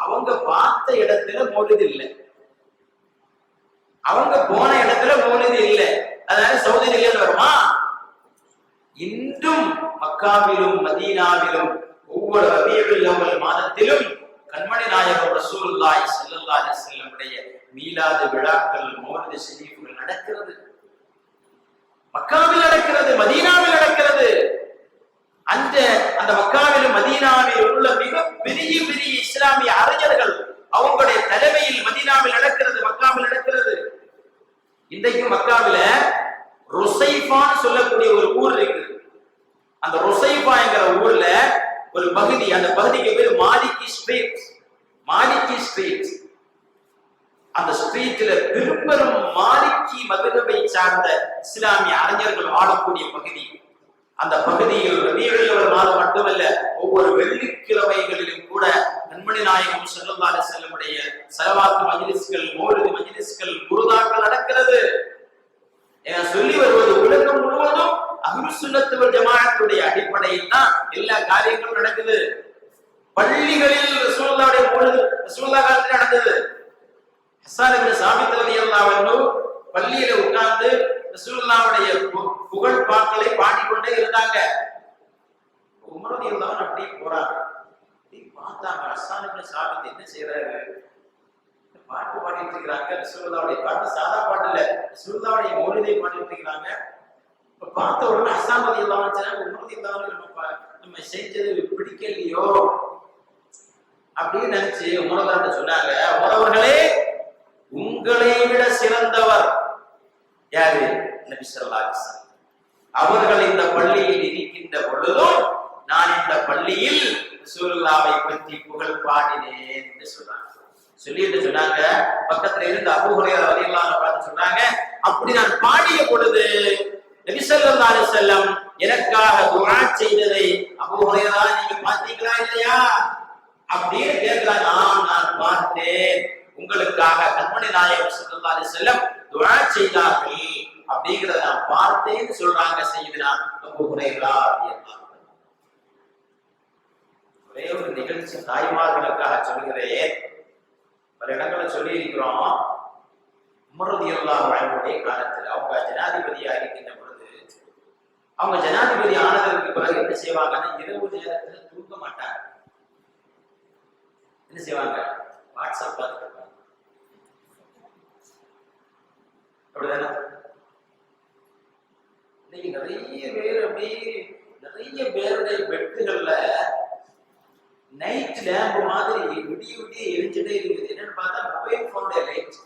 அவங்க பார்த்த இடத்துல மௌலிது இல்லை, அவங்க போன இடத்துல மௌலிது இல்லை. அதனால சவுதி நிலையில் வருமா? இன்றும் மக்காவிலும் மதீனாவிலும் ஒவ்வொரு ரபீஉல் அவ்வல் மாதத்திலும் கண்மணி நாயகம் ரசூலுல்லாஹி ஸல்லல்லாஹு அலைஹி வஸல்லம் உடைய மீலாது விழாக்கள், மௌலிது ஷரீஃப்கள் நடக்கிறது. மக்காவில் நடக்கிறது, மதீனாவில் நடக்கிறது. அந்த மக்காவிலும் மதீனாவில் உள்ள மிக பெரிய பெரிய இஸ்லாமிய அறிஞர்கள் அவங்களுடைய தலைமையில் மதீனாவில் நடக்கிறது, மக்காவில் நடக்கிறது. இன்றைக்கு மக்காவில ருசைஃபான்னு சொல்லக்கூடிய ஒரு ஊர் இருக்கு. அந்த ருசைஃபா என்கிற ஊர்ல ஒரு பகுதி, அந்த பகுதிக்கு பேர் மாலிகி ஸ்ட்ரீட். மாலிகி ஸ்ட்ரீட். அந்த ஸ்ட்ரீட்ல பெரும்பெரும் மாலிகி மதுஹபை சார்ந்த இஸ்லாமிய அறிஞர்கள் வாழக்கூடிய பகுதி. அந்த பகுதியில் ரபீஉல் அவ்வல் மாதம் மட்டுமல்ல, ஒவ்வொரு வெள்ளிக்கிழமைகளிலும் கூட கண்மணி நாயகம் ஸல்லல்லாஹு அலைஹி வஸல்லம் உடைய ஸலவாத் மஜ்லிஸ்கள், மௌலிது மஜ்லிஸ்கள், குருதாக்கள் நடக்கிறது. சொல்லி வருவது உலகம் முழுவதும் அஹ்லுஸ் சுன்னத் வல் ஜமாஅத்துடைய அடிப்படையில் தான் எல்லா காரியங்களும் நடக்குது. பள்ளிகளில் ரசூலுல்லாஹ்வுடைய மௌலிது ரசூலுல்லாஹ் காலத்தில் நடந்தது. ஹஸ்ஸான் இப்னு சாபித் ரலியல்லாஹு அன்ஹு பள்ளியில உட்கார்ந்து ரசூலுல்லாஹ்வுடைய புகழ் பாக்களை பாடிக்கொண்டே இருந்தாங்க. உமர் ரலியல்லாஹு அன்ஹு அப்படியே போறாங்க. பார்த்தாங்க ஹஸ்ஸான் இப்னு சாபித் என்ன செய்யறாரு? பாட்டு பாடிட்டு இருக்காங்க. ரசூலுல்லாஹ்வுடைய பாட்டு சாதா பாட்டு இல்ல, ரசூலுல்லாஹ்வுடைய மௌலிதை பாடிட்டு இருக்காங்க. இப்ப பார்த்த உடனே ஹஸ்ஸான் ரலியல்லாஹு அன்ஹு சொன்னாங்க, உமர் ரலியல்லாஹு அன்ஹு நம்ம செஞ்சது பிடிக்கலையோ அப்படின்னு நினைச்சு உமர் ரலியல்லாஹு அன்ஹு சொன்னாங்க, உமர் அவர்களே, உங்களை விட சிறந்தவர் யாரு? நபி ஸல்லல்லாஹு அலைஹி வஸல்லம். அவர்கள் இந்த பள்ளியில் இருக்கின்ற பொழுதும் நான் இந்த பள்ளியில் ரசூலுல்லாஹ்வை பற்றி புகழ் பாடினேன் என்று சொன்னாங்க. சொல்லிட்டு சொன்னாங்க, பக்கத்துல இருந்து அபூ ஹுரைரா ரலியல்லாஹு அன்ஹு பார்த்து சொன்னாங்க, அப்படி நான் பாடிய பொழுது நபி ஸல்லல்லாஹு அலைஹி வஸல்லம் எனக்காக துஆ செய்ததை அபூ ஹுரைரா நீங்க பார்த்தீங்களா இல்லையா அப்படின்னு கேட்கிறாங்க. நான் பார்த்தேன், உங்களுக்காக கண்மணி நாயகம் ஸல்லல்லாஹு அலைஹி வஸல்லம் துஆ செய்தார்கள் அப்படிங்கறத நான் பார்த்தேன்னு சொல்றாங்க சையதுனா அபூ ஹுரைரா ரலியல்லாஹு அன்ஹு. ஒரே ஒரு நிகழ்ச்சி தாய்மார்களுக்காக சொல்கிறேன். பல இடங்களை சொல்லி இருக்கிறோம். உமர் ரலியல்லாஹு அன்ஹுடைய காலத்தில் அவங்க ஜனாதிபதியா இருக்கின்ற பொழுது, அவங்க ஜனாதிபதி ஆனதற்கு பிறகு என்ன செய்வாங்கன்னா, இரவு நேரத்துல தூங்க மாட்டாங்க. என்ன செய்வாங்க? வாட்ஸ்அப் பார்த்துட்டு இருப்பாங்க. அப்படிதானே? இன்னைக்கு நிறைய பேர் அப்படியே நிறைய பேருடைய பெட்டுகள்ல நைட் லேம்ப் மாதிரி விடிய விடிய எரிஞ்சுட்டே இருக்குது. என்னன்னு பார்த்தா மொபைல் போனுடைய லைட்.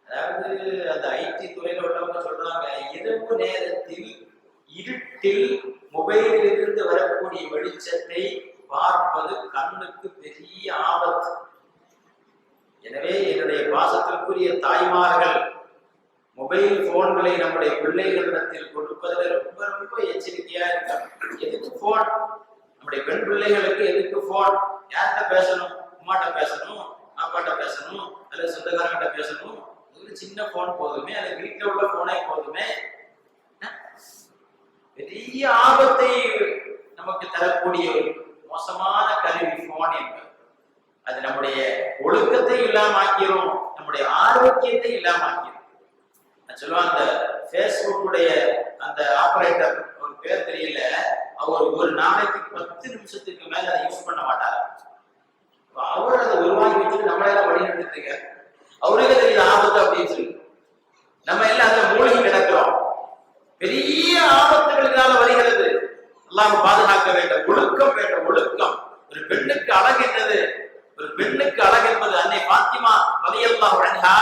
அதாவது அந்த ஐடி துறையில உள்ளவங்க சொல்றாங்க, இரவு நேரத்தில் இருட்டில் மொபைலில் இருந்து வரக்கூடிய வெளிச்சத்தை பார்ப்பது கண்ணுக்கு பெரிய ஆபத்து. எனவே என்னுடைய பாசத்திற்குரிய தாய்மார்கள் மொபைல் போன்களை நம்முடைய பிள்ளைகளிடத்தில் கொடுப்பதில் ரொம்ப ரொம்ப எச்சரிக்கையா இருக்காங்க. எதுக்கு போன்? நம்முடைய பெண் பிள்ளைகளுக்கு எதுக்கு போன்? யார்கிட்ட பேசணும்? அம்மாட்ட பேசணும், அப்பாட்ட பேசணும், அல்லது சொந்தக்காரங்கிட்ட பேசணும். ஒரு சின்ன போன் போதுமே, அல்லது வீட்டில் உள்ள போனே போதுமே. பெரிய ஆபத்தை நமக்கு தரக்கூடிய மோசமான கருவி போன் என்பது. அது நம்முடைய ஒழுக்கத்தை இல்லாம ஆக்கிரும், நம்முடைய ஆரோக்கியத்தை இல்லாம ஆக்கிரும். சொல்லுவாங்க, அந்த பேஸ்புக்குடைய அந்த ஆபரேட்டர், ஒரு பேர் தெரியல, அவர் ஒரு நாளைக்கு 10 நிமிஷத்துக்கு மேல அதை யூஸ் பண்ண மாட்டார். அவர் அதை உருவாக்கி வச்சுட்டு நம்மளெல்லாம் வழி நடத்திட்டு அவருக்கு தெரியுது ஆபத்து அப்படின்னு சொல்லி நம்ம எல்லாம் அந்த மூழ்கி கிடக்கிறோம். பெரிய ஆபத்துகளுக்காக வருகிறது. அல்லாஹ் பாதுகாக்க வேண்டும். ஒழுக்கம் வேண்டும், ஒழுக்கம். ஒரு பெண்ணுக்கு அழகு என்னது? ஒரு பெண்ணுக்கு அழகு என்பது அன்னை பாத்திமா ரலியல்லாஹு அன்ஹா,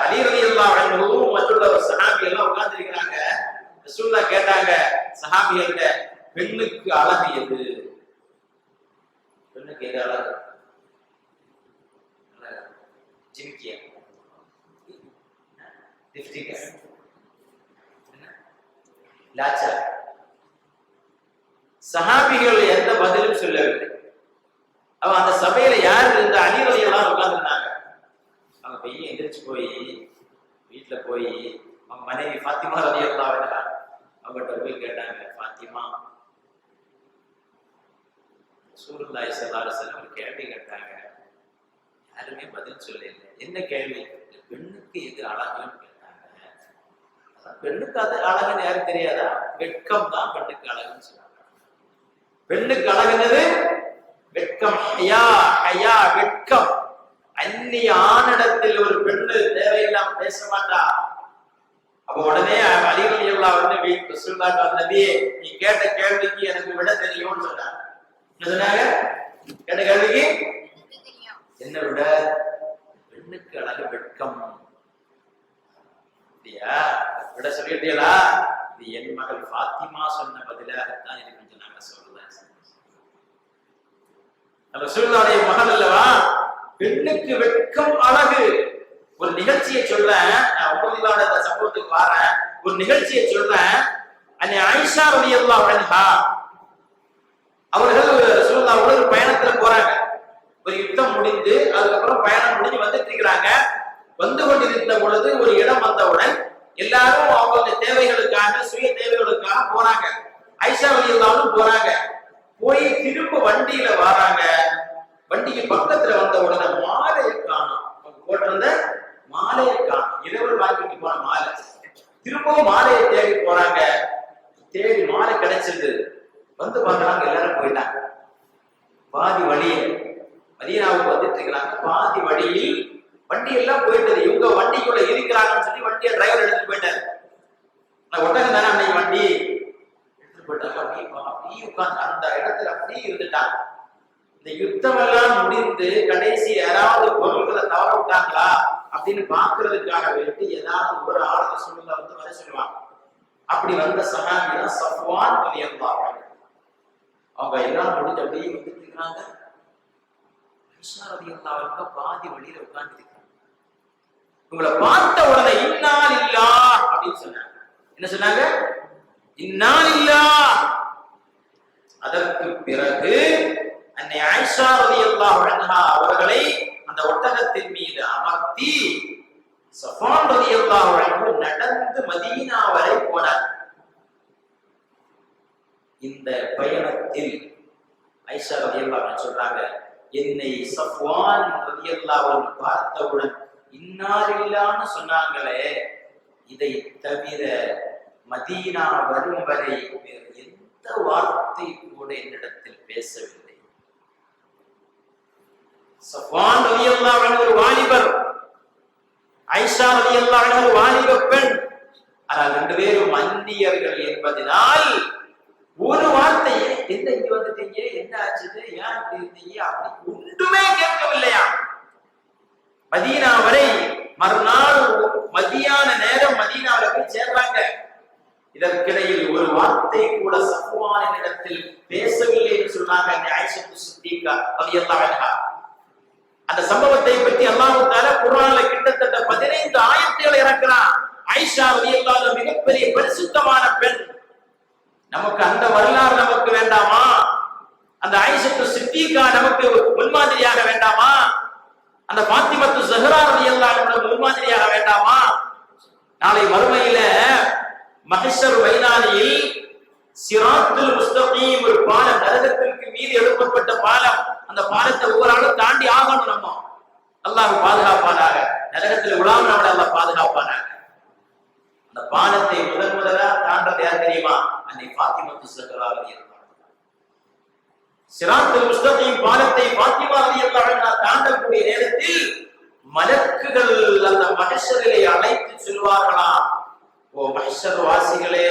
அலி ரலியல்லாஹு அன்ஹு மற்றுள்ள ஒரு சஹாபி எல்லாம் உட்கார்ந்து இருக்கிறாங்க. ரசூலுல்லாஹ் கேட்டாங்க சஹாபியர்கிட்ட, பெண்ணுக்கு அழகு எது? பெண்ணுக்கு எது அழகு? ஜிமிக்கியா, லிப்ஸ்டிக், லாச்சா? சஹாபிகள் எந்த பதிலும் சொல்லவில்லை. அவ அந்த சபையில யார் இருந்த? அலி ரலியல்லாஹு உட்கார்ந்துருந்தாங்க. அவங்க பையன் எந்திரிச்சு போய் வீட்டுல போய் அவங்க மனைவி பாத்திமா ரலியல்லாஹு அன்ஹா அவங்ககிட்ட போய் கேட்டாங்க, பாத்திமா, ரசூலுல்லாஹி ஸல்லல்லாஹு அலைஹி வஸல்லம் ஒரு கேள்வி கேட்டாங்க, யாருமே பதில் சொல்லல. என்ன கேள்வி? பெண்ணுக்கு எது அழகுன்னு கேட்டாங்க. பெண்ணுக்கு அது அழகுன்னு யாரும் தெரியாதா? வெட்கம் தான் பெண்ணுக்கு அழகுன்னு சொன்னாங்க. பெண்ணுக்கு அழகுனது வெட்கம். ஹயா, ஹயா, வெட்கம். அந்நிய ஆணிடத்தில் ஒரு பெண்ணு தேவையில்லாம பேச மாட்டா. அப்ப உடனே அலி ரலியல்லாஹு அன்ஹு ரசூலுல்லாஹ் நபியே, நீ கேட்ட கேள்விக்கு எனக்கு விட தெரியும்னு சொன்னாங்க. என்ன சொன்னாங்க? கேட்ட கேள்விக்கு என்ன விட? பெண்ணுக்கு அழகு வெட்கம். விட சொல்லிட்டீங்களா? இது என் மகள் பாத்திமா சொன்ன பதிலாகத்தான் இருக்குன்னு சொன்னாங்க. சொல்லுவேன், ரசூலுல்லாஹ்வுடைய மகள் அல்லவா? பெண்ணுக்கு வெட்கம் அழகு. ஒரு நிகழ்ச்சியை சொல்றேன், நான் உபதியோட இந்த சம்பவத்துக்கு வரேன். ஒரு நிகழ்ச்சியை சொல்றேன். அன்னை ஆயிஷா ரலியல்லாஹு அன்ஹா அவர்கள் ரசூலுல்லாஹ்வோட ஒரு பயணத்துல போறாங்க. ஒரு யுத்தம் முடிந்து அதுக்கப்புறம் பயணம் முடிஞ்சு வந்துட்டு இருக்கிறாங்க. வந்து கொண்டிருந்த பொழுது ஒரு இடம் வந்தவுடன் எல்லாரும் அவங்க தேவைகளுக்காக, சுய தேவைகளுக்காக போறாங்க. ஆயிஷா ரலியல்லாஹு போறாங்க. போய் திரும்ப வண்டியில வராங்க. வண்டிக்கு பக்கத்துல வந்த உடனே மாலையை காணும். போட்டிருந்த மாலையை காணும். இரவல் வாங்கிட்டு போன மாலை. திரும்பவும் மாலையை தேடி போறாங்க. தேடி மாலை கிடைச்சிருது. வந்து பார்க்கறாங்க, எல்லாரும் போயிட்டாங்க. பாதி வழியே மதீனாவுக்கு வந்துட்டு இருக்கிறாங்க. பாதி வழியில் வண்டி எல்லாம் போயிட்டது. இவங்க வண்டிக்குள்ள இருக்கிறாங்கன்னு சொல்லி வண்டியை டிரைவர் எடுத்துட்டு போயிட்டாரு. ஒட்டகம் தானே அன்னைக்கு வண்டி எடுத்துட்டு போயிட்டாங்க. அப்படியே உட்கார்ந்து அந்த இடத்துல அப்படியே இருந்துட்டாங்க. இந்த யுத்தம் எல்லாம் முடிந்து கடைசி யாராவது பொருட்களை தவற விட்டாங்களா அப்படின்னு பாக்குறதுக்காக வேண்டி ஏதாவது ஒரு ஆளுங்க சூழ்நிலை வந்து வர சொல்லுவாங்க. அப்படி வந்த சஹாபி தான் சஃப்வான் ரலியல்லாஹு அன்ஹு. அவங்க எல்லாம் முடிஞ்சு அப்படியே வந்துட்டு இருக்காங்க. ஆயிஷா ரலியல்லாஹு அன்ஹா பாதி வழியில உட்கார்ந்து இருக்காங்க. உங்களை பார்த்த உடனே இன்னா லில்லாஹ் அப்படின்னு சொன்னாங்க. என்ன சொன்னாங்க? இன்னா லில்லாஹ். அதற்கு பிறகு அன்னை ஆயிஷா ரலியல்லாஹு அன்ஹா அவர்களை அந்த ஒட்டகத்தின் மீது அமர்த்தி சஃப்வான் ரலியல்லாஹு அன்ஹு நடந்து மதீனா வரை போனார். இந்த பயணத்தில் ஆயிஷா ரலியல்லாஹு அன்ஹா சொல்றாங்க, என்னை சஃப்வான் ரலியல்லாஹு அன்ஹு பார்த்தவுடன் இன்னா லில்லாஹ்னு சொன்னாங்களே, இதை தவிர மதீனா வரும் வரை வேறு எந்த வார்த்தை கூட என்னிடத்தில் பேசவில்லை. சஃப்வான் ரலியல்லாஹு அன்ஹு ஒரு வாலிபர், ஆயிஷா ரலியல்லாஹு அன்ஹா ஒரு வாலிப பெண். ஆனால் ரெண்டு பேரும் அந்நியர்கள் என்பதனால் ஒரு வார்த்தை, என்ன இங்க வந்துட்டீங்க, என்ன ஆச்சு, ஏன் இப்படி இருந்தீங்க, அப்படி ஒன்றுமே கேட்கவில்லையா. மதீனா வரை மறுநாள் மதியான நேரம் மதீனாவில போய் சேர்றாங்க. இதற்கிடையில் ஒரு வார்த்தை கூட சஃப்வானின் இடத்தில் பேசவில்லை என்று சொன்னாங்க ஆயிஷா சித்திகா ரலியல்லாஹு அன்ஹா. அந்த சம்பவத்தை பற்றி அல்லாஹ் தஆலா குர்ஆன்ல கிட்டத்தட்ட 15 ஆயத்துகளை இறக்குறான். ஆயிஷா ரலியல்லாஹு அன்ஹா மிகப்பெரிய பரிசுத்தமான பெண். நமக்கு அந்த வரலாறு நமக்கு வேண்டாமா? அந்த ஆயிஷத்து சித்திகா நமக்கு முன்மாதிரியாக வேண்டாமா? அந்த பாத்திமத்து ஸஹ்ரா ரலியல்லாஹு அன்ஹா முன்மாதிரியாக வேண்டாமா? நாளை மறுமையில மஹ்ஷர் மைதானில் சிராத்துல் முஸ்தகீம் ஒரு பாலம், நரகத்திற்கு மீது எழுப்பப்பட்ட பாலம். அந்த பாலத்தை ஒவ்வொரு ஆளும் தாண்டி ஆகணும். நம்ம அல்லாஹ் பாதுகாப்பானாக, நரகத்தில் உலாம நம்மளை அல்லாஹ் பாதுகாப்பானாக. அந்த பாலத்தை முதலா தாண்டது யார் தெரியுமா? அன்னை பாத்திமத்து ஸஹ்ரா ரலியல்லாஹு அன்ஹா. சிராத்துல் முஸ்தகீம் பாலத்தை பாத்திமா ரலியல்லாஹு அன்ஹா தாண்டக்கூடிய நேரத்தில் மலக்குகள் அந்த மஹ்ஷரிலே அழைத்து சொல்வார்களாம், ஓ மஹ்ஷர் வாசிகளே,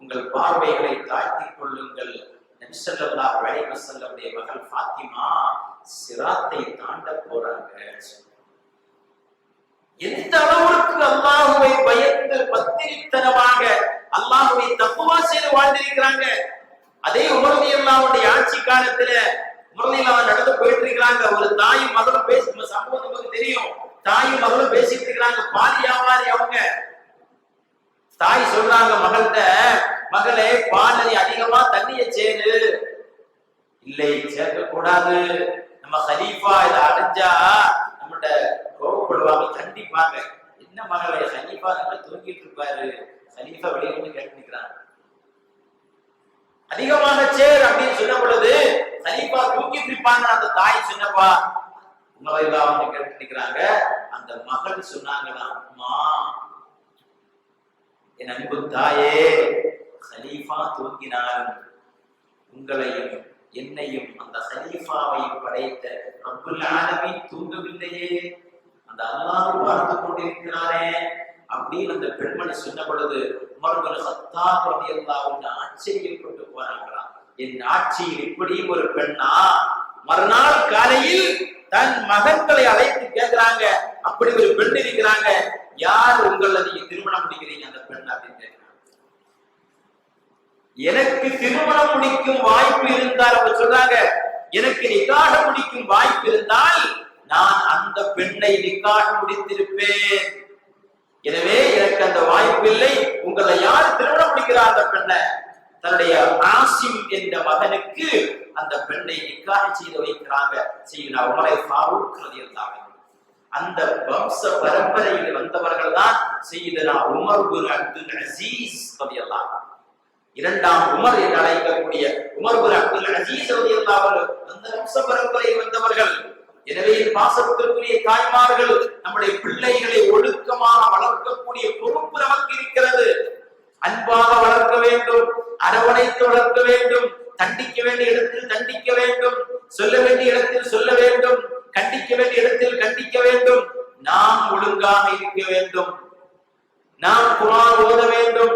உங்கள் பார்வைகளை தாழ்த்திக் கொள்ளுங்கள். நபி ஸல்லல்லாஹு அலைஹி வஸல்லமுடைய மகள் ஃபாத்திமா சிராத்தை தாண்ட போறாங்க. எந்த அளவுக்கு அல்லாஹ்வை பயந்து பத்திரித்தனமாக அல்லாஹ்வை தக்வா செய்து வாழ்ந்திருக்கிறாங்க. அதே உமர் ரலியல்லாஹுடைய ஆட்சி காலத்துல உமர் ரலியல்லாஹு நடந்து போயிட்டு இருக்காங்க. ஒரு தாயும் மகளும் பேசி, சம்பவம் நமக்கு தெரியும். தாயும் மகளும் பேசிட்டு இருக்காங்க. பால் வியாபாரி அவங்க. தாய் சொல்றாங்க மகள்கிட்ட, மகளே பால் அதிகமா தண்ணியை சேரு. இல்லை, சேர்க்க கூடாது. நம்ம ஹலீஃபா இதை அடைஞ்சா நம்மகிட்ட கோவப்படுவாங்க, கண்டிப்பாங்க. என்ன மகளே, ஹலீஃபா நம்ம தூங்கிட்டு இருப்பாரு, ஹலீஃபா வெளியில கேட்டு நிக்கிறாங்க. அதிகமாக சேர் அப்படின்னு சொன்ன பொழுது ஹலீஃபா தூங்கிட்டு இருப்பாங்க. அந்த தாய் சொன்னப்பா உங்களை எல்லாம் வந்து கேட்டு நிக்கிறாங்க. அந்த மகள் சொன்னாங்களா, அம்மா என் அன்பு தாயே, ஹலீஃபா தூங்கினாலும் உங்களையும் என்னையும் அந்த ஹலீஃபாவையும் படைத்த ரப்புல் ஆலமீன் தூங்கவில்லையே, அந்த அல்லாஹ் பார்த்து கொண்டிருக்கிறாரே அப்படின்னு அந்த பெண்மணி சொன்ன பொழுது உமர் இப்னு கத்தாப் ரலியல்லாஹு அன்ஹு ஆச்சரியப்பட்டு போறாங்களாம். என் ஆட்சியில் இப்படி ஒரு பெண்ணா? மறுநாள் காலையில் தன் மகன்களை அழைத்து கேட்கிறாங்க, அப்படி ஒரு பெண் இருக்கிறாங்க, யார் உங்களை நீங்க திருமணம் முடிக்கிறீங்க அந்த பெண் அப்படின்னு கேட்கிறாங்க. எனக்கு திருமணம் முடிக்கும் வாய்ப்பு இருந்தால், அவங்க சொல்றாங்க, எனக்கு நிக்காக முடிக்கும் வாய்ப்பு இருந்தால் நான் அந்த பெண்ணை நிக்காக முடித்திருப்பேன். எனவே எனக்கு அந்த வாய்ப்பு இல்லை. உங்களை யார் திருமணம் முடிக்கிறார் அந்த பெண்ணை? தன்னுடைய ஆசிம் என்ற மகனுக்கு அந்த பெண்ணை நிக்காக செய்து வைக்கிறாங்க. செய்யுனா உமர் ஃபாரூக் ரலியல்லாஹு அன்ஹு. அந்த வம்ச பரம்பரையில் வந்தவர்கள் தான் செய்யுனா உமர் இப்னு அப்துல் அசீஸ் ரலியல்லாஹு அன்ஹு. இரண்டாம் உமர் என்று அழைக்கக்கூடிய உமர் இப்னு அப்துல் அசீஸ் ரலியல்லாஹு அன்ஹு அந்த வம்ச பரம்பரையில் வந்தவர்கள். எனவே பாசத்திற்குரிய தாய்மார்கள், நம்முடைய பிள்ளைகளை ஒழுக்கமாக வளர்க்கக்கூடிய பொறுப்பு நமக்கு இருக்கிறது. அன்பாக வளர்க்க வேண்டும், அரவணைத்து வளர்க்க வேண்டும், தண்டிக்க வேண்டிய இடத்தில் தண்டிக்க வேண்டும், சொல்ல வேண்டிய இடத்தில் சொல்ல வேண்டும், கண்டிக்க வேண்டிய இடத்தில் கண்டிக்க வேண்டும். நாம் ஒழுங்காக இருக்க வேண்டும், நாம் குர்ஆன் ஓத வேண்டும்,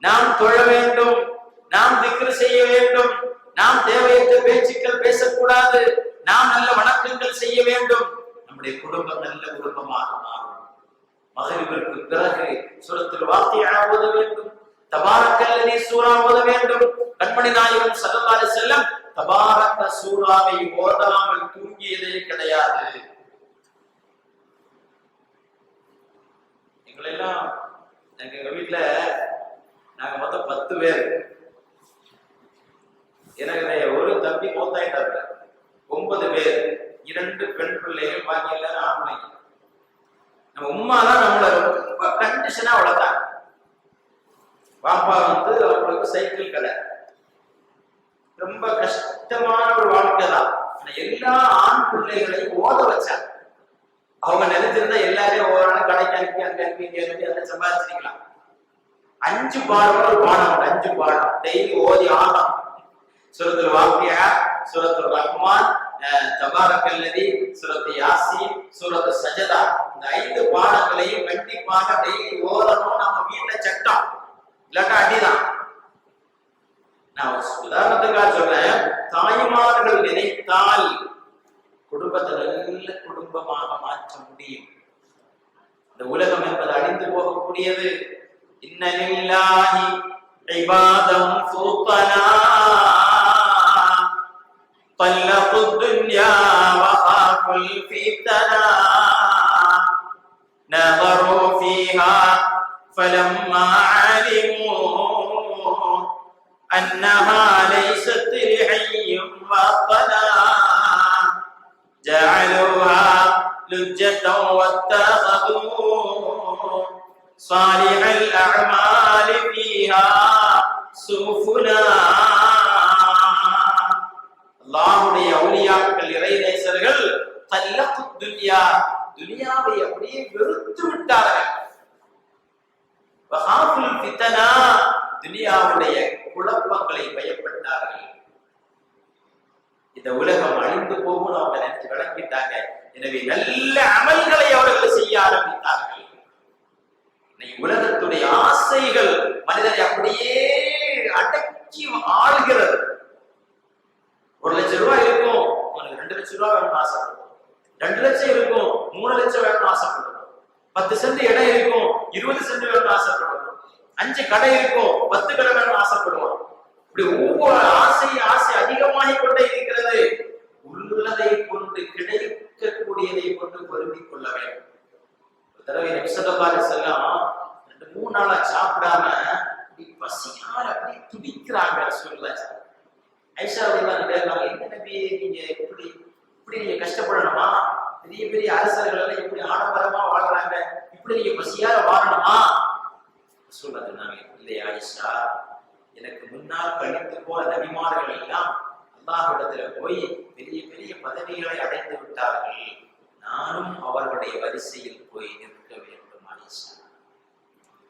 நாம் தொழ வேண்டும், நாம் திக்ர் செய்ய வேண்டும், நாம் தேவையற்ற பேச்சுக்கள் பேசக்கூடாது, நாம் நல்ல வணக்கங்கள் செய்ய வேண்டும். நம்முடைய குடும்பம் நல்ல குடும்பமாக மாறும். மக்ரிபிற்கு பிறகு சூரத்துல் வாக்கியா ஓத வேண்டும், தபாரக்கல்லதி சூரா ஓத வேண்டும். கண்மணி நாயகம் ஸல்லல்லாஹு அலைஹி வஸல்லம் தபாரக்க சூராவை ஓதாமல் தூங்கியதே கிடையாது. எங்களெல்லாம் எங்க வீட்டுல நாங்க மொத்தம் 10 பேர். எனக்கு ஒரு தம்பி மௌத்தாயிட்டாரு. 9 பேர், 2 பெண் பிள்ளைகள், பாக்கி எல்லாரும் ஆம்பளைங்க. நம்ம உம்மா தான் நம்மள ரொம்ப கண்டிஷனா வளர்த்தாங்க. பாப்பா வந்து அவங்களுக்கு சைக்கிள் கடை, ரொம்ப கஷ்டமான ஒரு வாழ்க்கை தான். எல்லா ஆண் பிள்ளைகளையும் ஓத வச்சாங்க. அவங்க நினைச்சிருந்தா எல்லாரையும் ஓரான கடைக்கு அனுப்பி அங்க அனுப்பி இங்க அனுப்பி அதை சம்பாதிச்சிருக்கலாம். 5 பாடம் ஒரு பாடம், 5 பாடம் டெய்லி ஓதி ஆகணும். சூரத்துல் வாக்கியா, சூரத்துல் ரஹ்மான், தபாரக்கல்லதி, சூரத்து யாசீன், சூரத்து சஜதா, இந்த 5 பாடங்களையும் கண்டிப்பாக டெய்லி ஓதணும். நம்ம வீட்டுல சட்டம், இல்லாட்டா அடிதான். நான் உதாரணத்துக்காக சொல்றேன், தாய்மார்கள் நினைத்தால் குடும்பத்தை நல்ல குடும்பமாக மாற்ற முடியும். இந்த உலகம் என்பது அழிந்து போகக்கூடியது. இன்ன லில்லாஹி இபாதம் ஃபுத்தனா طلقوا الدنيا وخافوا الفتنة نظروا فيها فلما علموا أنها ليست الحي சாலிஹல் அஅமாலி ஃபீஹா சுஃபுனா. அல்லாஹ்வுடைய அவுலியாக்கள் இறைநேசர்கள் தல்லகு துன்யா, துனியாவை அப்படியே வெறுத்து விட்டார்கள். வஹாஃபுல் ஃபித்னா, துனியாவுடைய குழப்பங்களை பயப்பட்டார்கள். இந்த உலகம் அழிந்து போகும் அவங்க நினைச்சு விளங்கிட்டாங்க. எனவே நல்ல அமல்களை அவர்கள் செய்ய ஆரம்பித்தார்கள். உலகத்துடைய ஆசைகள் மனிதனை அப்படியே அடக்கி ஆளுகிறது. 1 லட்சம் ரூபாய் இருக்கும், உனக்கு 2 லட்சம் ரூபாய் வேணும்னு ஆசைப்படுவோம். 2 லட்சம் இருக்கும், 3 லட்சம் வேணும்னு ஆசைப்படுவோம். 10 சென்ட் இடம் இருக்கும், 20 சென்ட் வேணும்னு ஆசைப்படுவோம். 5 கடை இருக்கும், 10 கடை வேணும்னு ஆசைப்படுவோம். இப்படி ஒவ்வொரு ஆசை அதிகமாகிக் கொண்டே இருக்கிறது. உள்ளதை கொண்டு கிடைக்கக்கூடியதை கொண்டு பொருந்திக் கொள்ள வேண்டும். ஒரு தடவை நபி ஸல்லல்லாஹு அலைஹி வஸல்லம் 2-3 நாளா சாப்பிடாம பசியால அப்படி துடிக்கிறாங்க. ரசூலுல்லாஹ் ஐஷா ரலியல்லாஹு அன்ஹா, என்ன நபி நீங்க இப்படி நீங்க கஷ்டப்படணுமா? பெரிய பெரிய அரசர்கள் எல்லாம் இப்படி ஆடம்பரமா வாழ்றாங்க, இப்படி நீங்க பசியால வாழணுமா? ரசூலுல்லாஹ் இல்லையா ஐஷா, எனக்கு முன்னால் கழித்து போன நபிமார்கள் எல்லாம் அல்லாஹ்விடத்துல போய் பெரிய பெரிய பதவிகளை அடைந்து விட்டார்கள். நானும் அவர்களுடைய வரிசையில் போய் நிற்க வேண்டும் ஆயிஷா.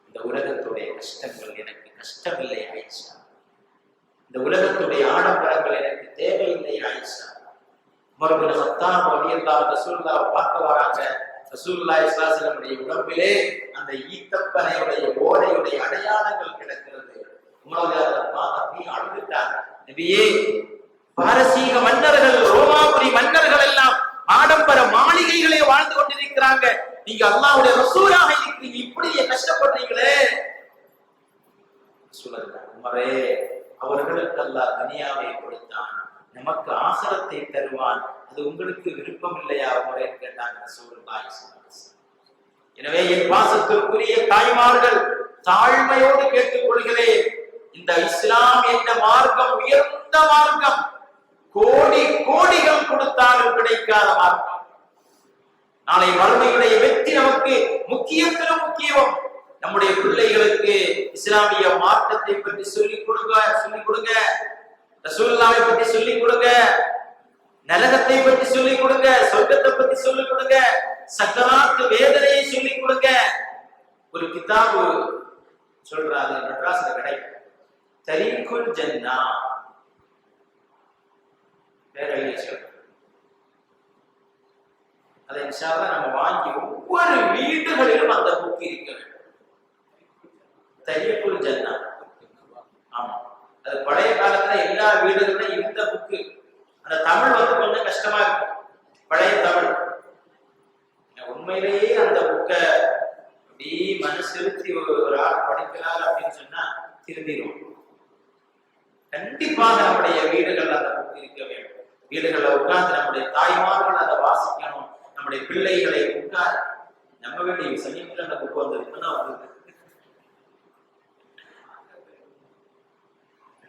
இந்த உலகத்துடைய கஷ்டங்கள் எனக்கு கஷ்டமில்லை ஆயிஷா. இந்த உலகத்துடைய ஆடம்பரங்கள் எனக்கு தேவையில்லை ஆயிஷா. உமர் இப்னு கத்தாப் ரலியல்லாஹு ரசூலுல்லாஹ் பார்க்க வராங்க. ரசூலுல்லாஹி ஸல்லல்லாஹு அலைஹி வஸல்லம் உடம்பிலே அந்த ஈத்தப்பனையுடைய ஓடையுடைய அடையாளங்கள் கிடக்கிறது. நபியே, பாரசீக மன்னர்கள், ரோமாபுரி மன்னர்கள் எல்லாம் ஆடம்பர மாளிகைகளே வாழ்ந்து கொண்டிருக்கிறாங்க. நீங்க அல்லாஹ்வுடைய ரசூலாக இருக்கிறீங்க, இப்படி கஷ்டப்படுறீங்களே. உமரே, அவர்களுக்கு அல்லாஹ் துனியாவை கொடுத்தான், நமக்கு ஆகிரத்தை தருவான், அது உங்களுக்கு விருப்பம் இல்லையா உமரே கேட்டாங்க ரசூலுல்லாஹி ஸல்லல்லாஹு அலைஹி வஸல்லம். எனவே என் பாசத்திற்குரிய தாய்மார்கள், தாழ்மையோடு கேட்டுக் கொள்கிறேன், இந்த இஸ்லாம் என்ற மார்க்கம் உயர்ந்த மார்க்கம். கோடிகள் கொடுத்தாலும் கிடைக்காத மார்க்கம். நாளை மறுமையுடைய வெற்றி நமக்கு முக்கியத்திலும் முக்கியம். நம்முடைய பிள்ளைகளுக்கு இஸ்லாமிய மார்க்கத்தை பற்றி சொல்லிக் கொடுங்க, ரசூலுல்லாஹை பற்றி சொல்லிக் கொடுங்க, நரகத்தை பற்றி சொல்லிக் கொடுங்க, சொர்க்கத்தை பற்றி சொல்லிக் கொடுங்க, சக்கராத்து வேதனையை சொல்லிக் கொடுங்க. ஒரு கிதாபு சொல்றாரு, மெட்ராஸ்ல கிடைக்கும், தரீக்குல் ஜன்னா பேரழிய சொல்ற. அதை இன்ஷா அல்லாஹ் நம்ம வாங்கி ஒவ்வொரு வீடுகளிலும் அந்த புக் இருக்க வேண்டும். தரீக்குல் ஜன்னா. ஆமா, அது பழைய காலத்துல எல்லா வீடுகளிலும் இருந்த புக்கு. அந்த தமிழ் கொஞ்சம் கஷ்டமா இருக்கும், பழைய தமிழ். உண்மையிலேயே அந்த புக்கை அப்படி மனசிறுத்தி ஒரு ஆள் படிக்கிறார் அப்படின்னு சொன்னா திரும்பிடும். கண்டிப்பாக நம்முடைய வீடுகள் அந்த புக்கு இருக்க வேண்டும். வீடுகளை உட்கார்ந்து நம்முடைய தாய்மார்கள் அதை வாசிக்கணும். நம்முடைய பிள்ளைகளை உட்கார், நம்ம வீட்டு சமீபத்தில் அந்த புக்கு வந்தது, இப்பதான் வந்தது,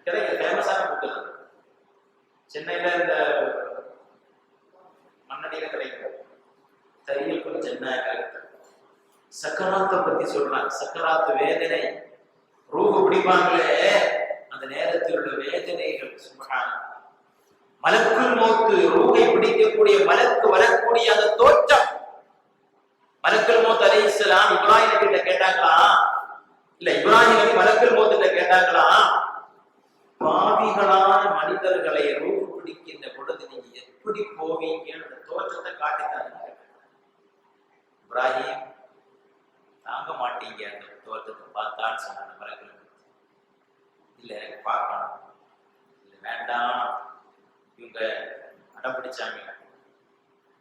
கிடைக்க ஃபேமஸான புக்கு தான். சென்னையில இந்த மண்ணடியில கிடைக்கும். தரீக்குல் ஜன்னா கிடைக்கும். சக்கராத்தை பத்தி சொல்றாங்க. சக்கராத்து வேதனை, ரூஹு பிடிப்பாங்களே, அந்த நேரத்தில் உள்ள வேதனைகள். சுப்ஹானல்லாஹ். மலக்குல் மௌத், ரூஹை பிடிக்கக்கூடிய மலக்கு வரக்கூடிய அந்த தோற்றம். மலக்குல் மௌத் அலைஹிஸ்ஸலாம் இப்ராஹிம் கிட்ட கேட்டாங்களா, இல்ல இப்ராஹிம் நபி மலக்குல் மௌத் கிட்ட கேட்டாங்களா, பாவிகளான மனிதர்களை ரூஹு பிடிக்கின்ற பொழுது நீங்க எப்படி போவீங்கன்னு அந்த தோற்றத்தை காட்டித்தாங்க. இப்ராஹிம் தாங்க மாட்டீங்க அந்த தோற்றத்தை பார்த்தான்னு சொன்ன மலக்குல். இல்ல எனக்கு பார்க்கணும், இல்ல வேண்டாம், இவங்க அடம் பிடிச்சாங்க.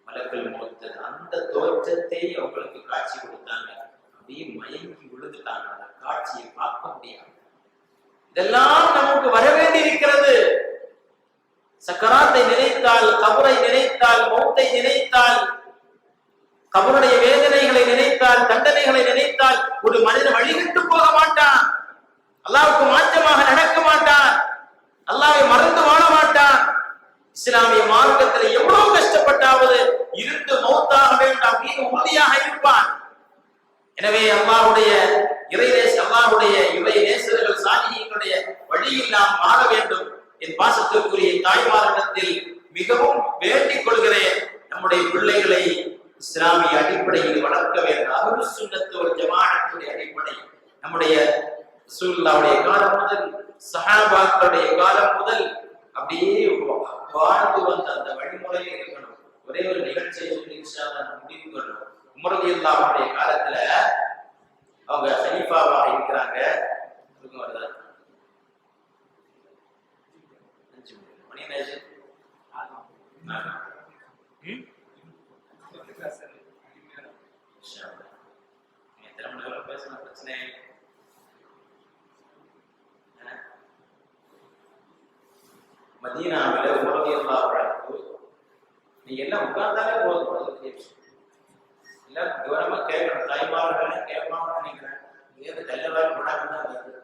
மலக்குல் மௌத் அந்த தோற்றத்தை அவங்களுக்கு காட்சி கொடுத்தாங்க. அப்படியே மயங்கி விழுந்துட்டாங்க. அந்த காட்சியை பார்க்க முடியாது. இதெல்லாம் நமக்கு வர வேண்டியிருக்கிறது. சக்கராத்தை நினைத்தால், கபரை நினைத்தால், மௌத்தை நினைத்தால், கபருடைய வேதனைகளை நினைத்தால், தண்டனைகளை நினைத்தால் ஒரு மனிதன் வழிவிட்டு போக மாட்டான். அல்லாஹ்வுக்கு மாற்றமாக நடக்க மாட்டான். அல்லாஹ்வை மறந்து வாழ மாட்டான். இஸ்லாமிய மார்க்கத்தில் எவ்வளவு கஷ்டப்பட்டாவது இருந்து மௌத்தாக வேண்டும் அப்படின்னு உறுதியாக இருப்பான். எனவே அல்லாஹ்வுடைய அல்லாஹ்வுடைய இறை நேசர்கள் சாலிஹீன்களுடைய வழியில் நாம் மாற வேண்டும். என் பாசத்திற்குரிய தாய்மாரிடத்தில் மிகவும் வேண்டிக் கொள்கிறேன். நம்முடைய பிள்ளைகளை இஸ்லாமிய அடிப்படையில் வளர்க்க வேண்டும். அஹ்லுஸ் சுன்னத் வல் ஜமாஅத்துடைய அடிப்படை நம்முடைய ரசூலுல்லாஹ்வுடைய காலம் முதல் சஹாபாக்களுடைய காலம் முதல் அப்படியே வாழ்ந்து வந்த அந்த வழிமுறையில் இருக்கணும். ஒரே ஒரு நிகழ்ச்சியை சொல்லி இன்ஷா அல்லாஹ் முடிவு பண்ணணும். உமர் ரலியல்லாஹு அன்ஹுடைய காலத்துல அவங்க ஹலீஃபாவாக இருக்கிறாங்க. மணி நேஜ் பேசின பிரச்சனை மதீனாவில உமர் ரலியல்லாஹு அன்ஹு நீ எல்லாம் உட்கார்ந்தாலே போதும். எல்லாம் கவனமா கேட்கணும். தாய்மார்களே கேட்பான்னு நினைக்கிறேன். ஏது கல்லவாரி படாமதான் வருது.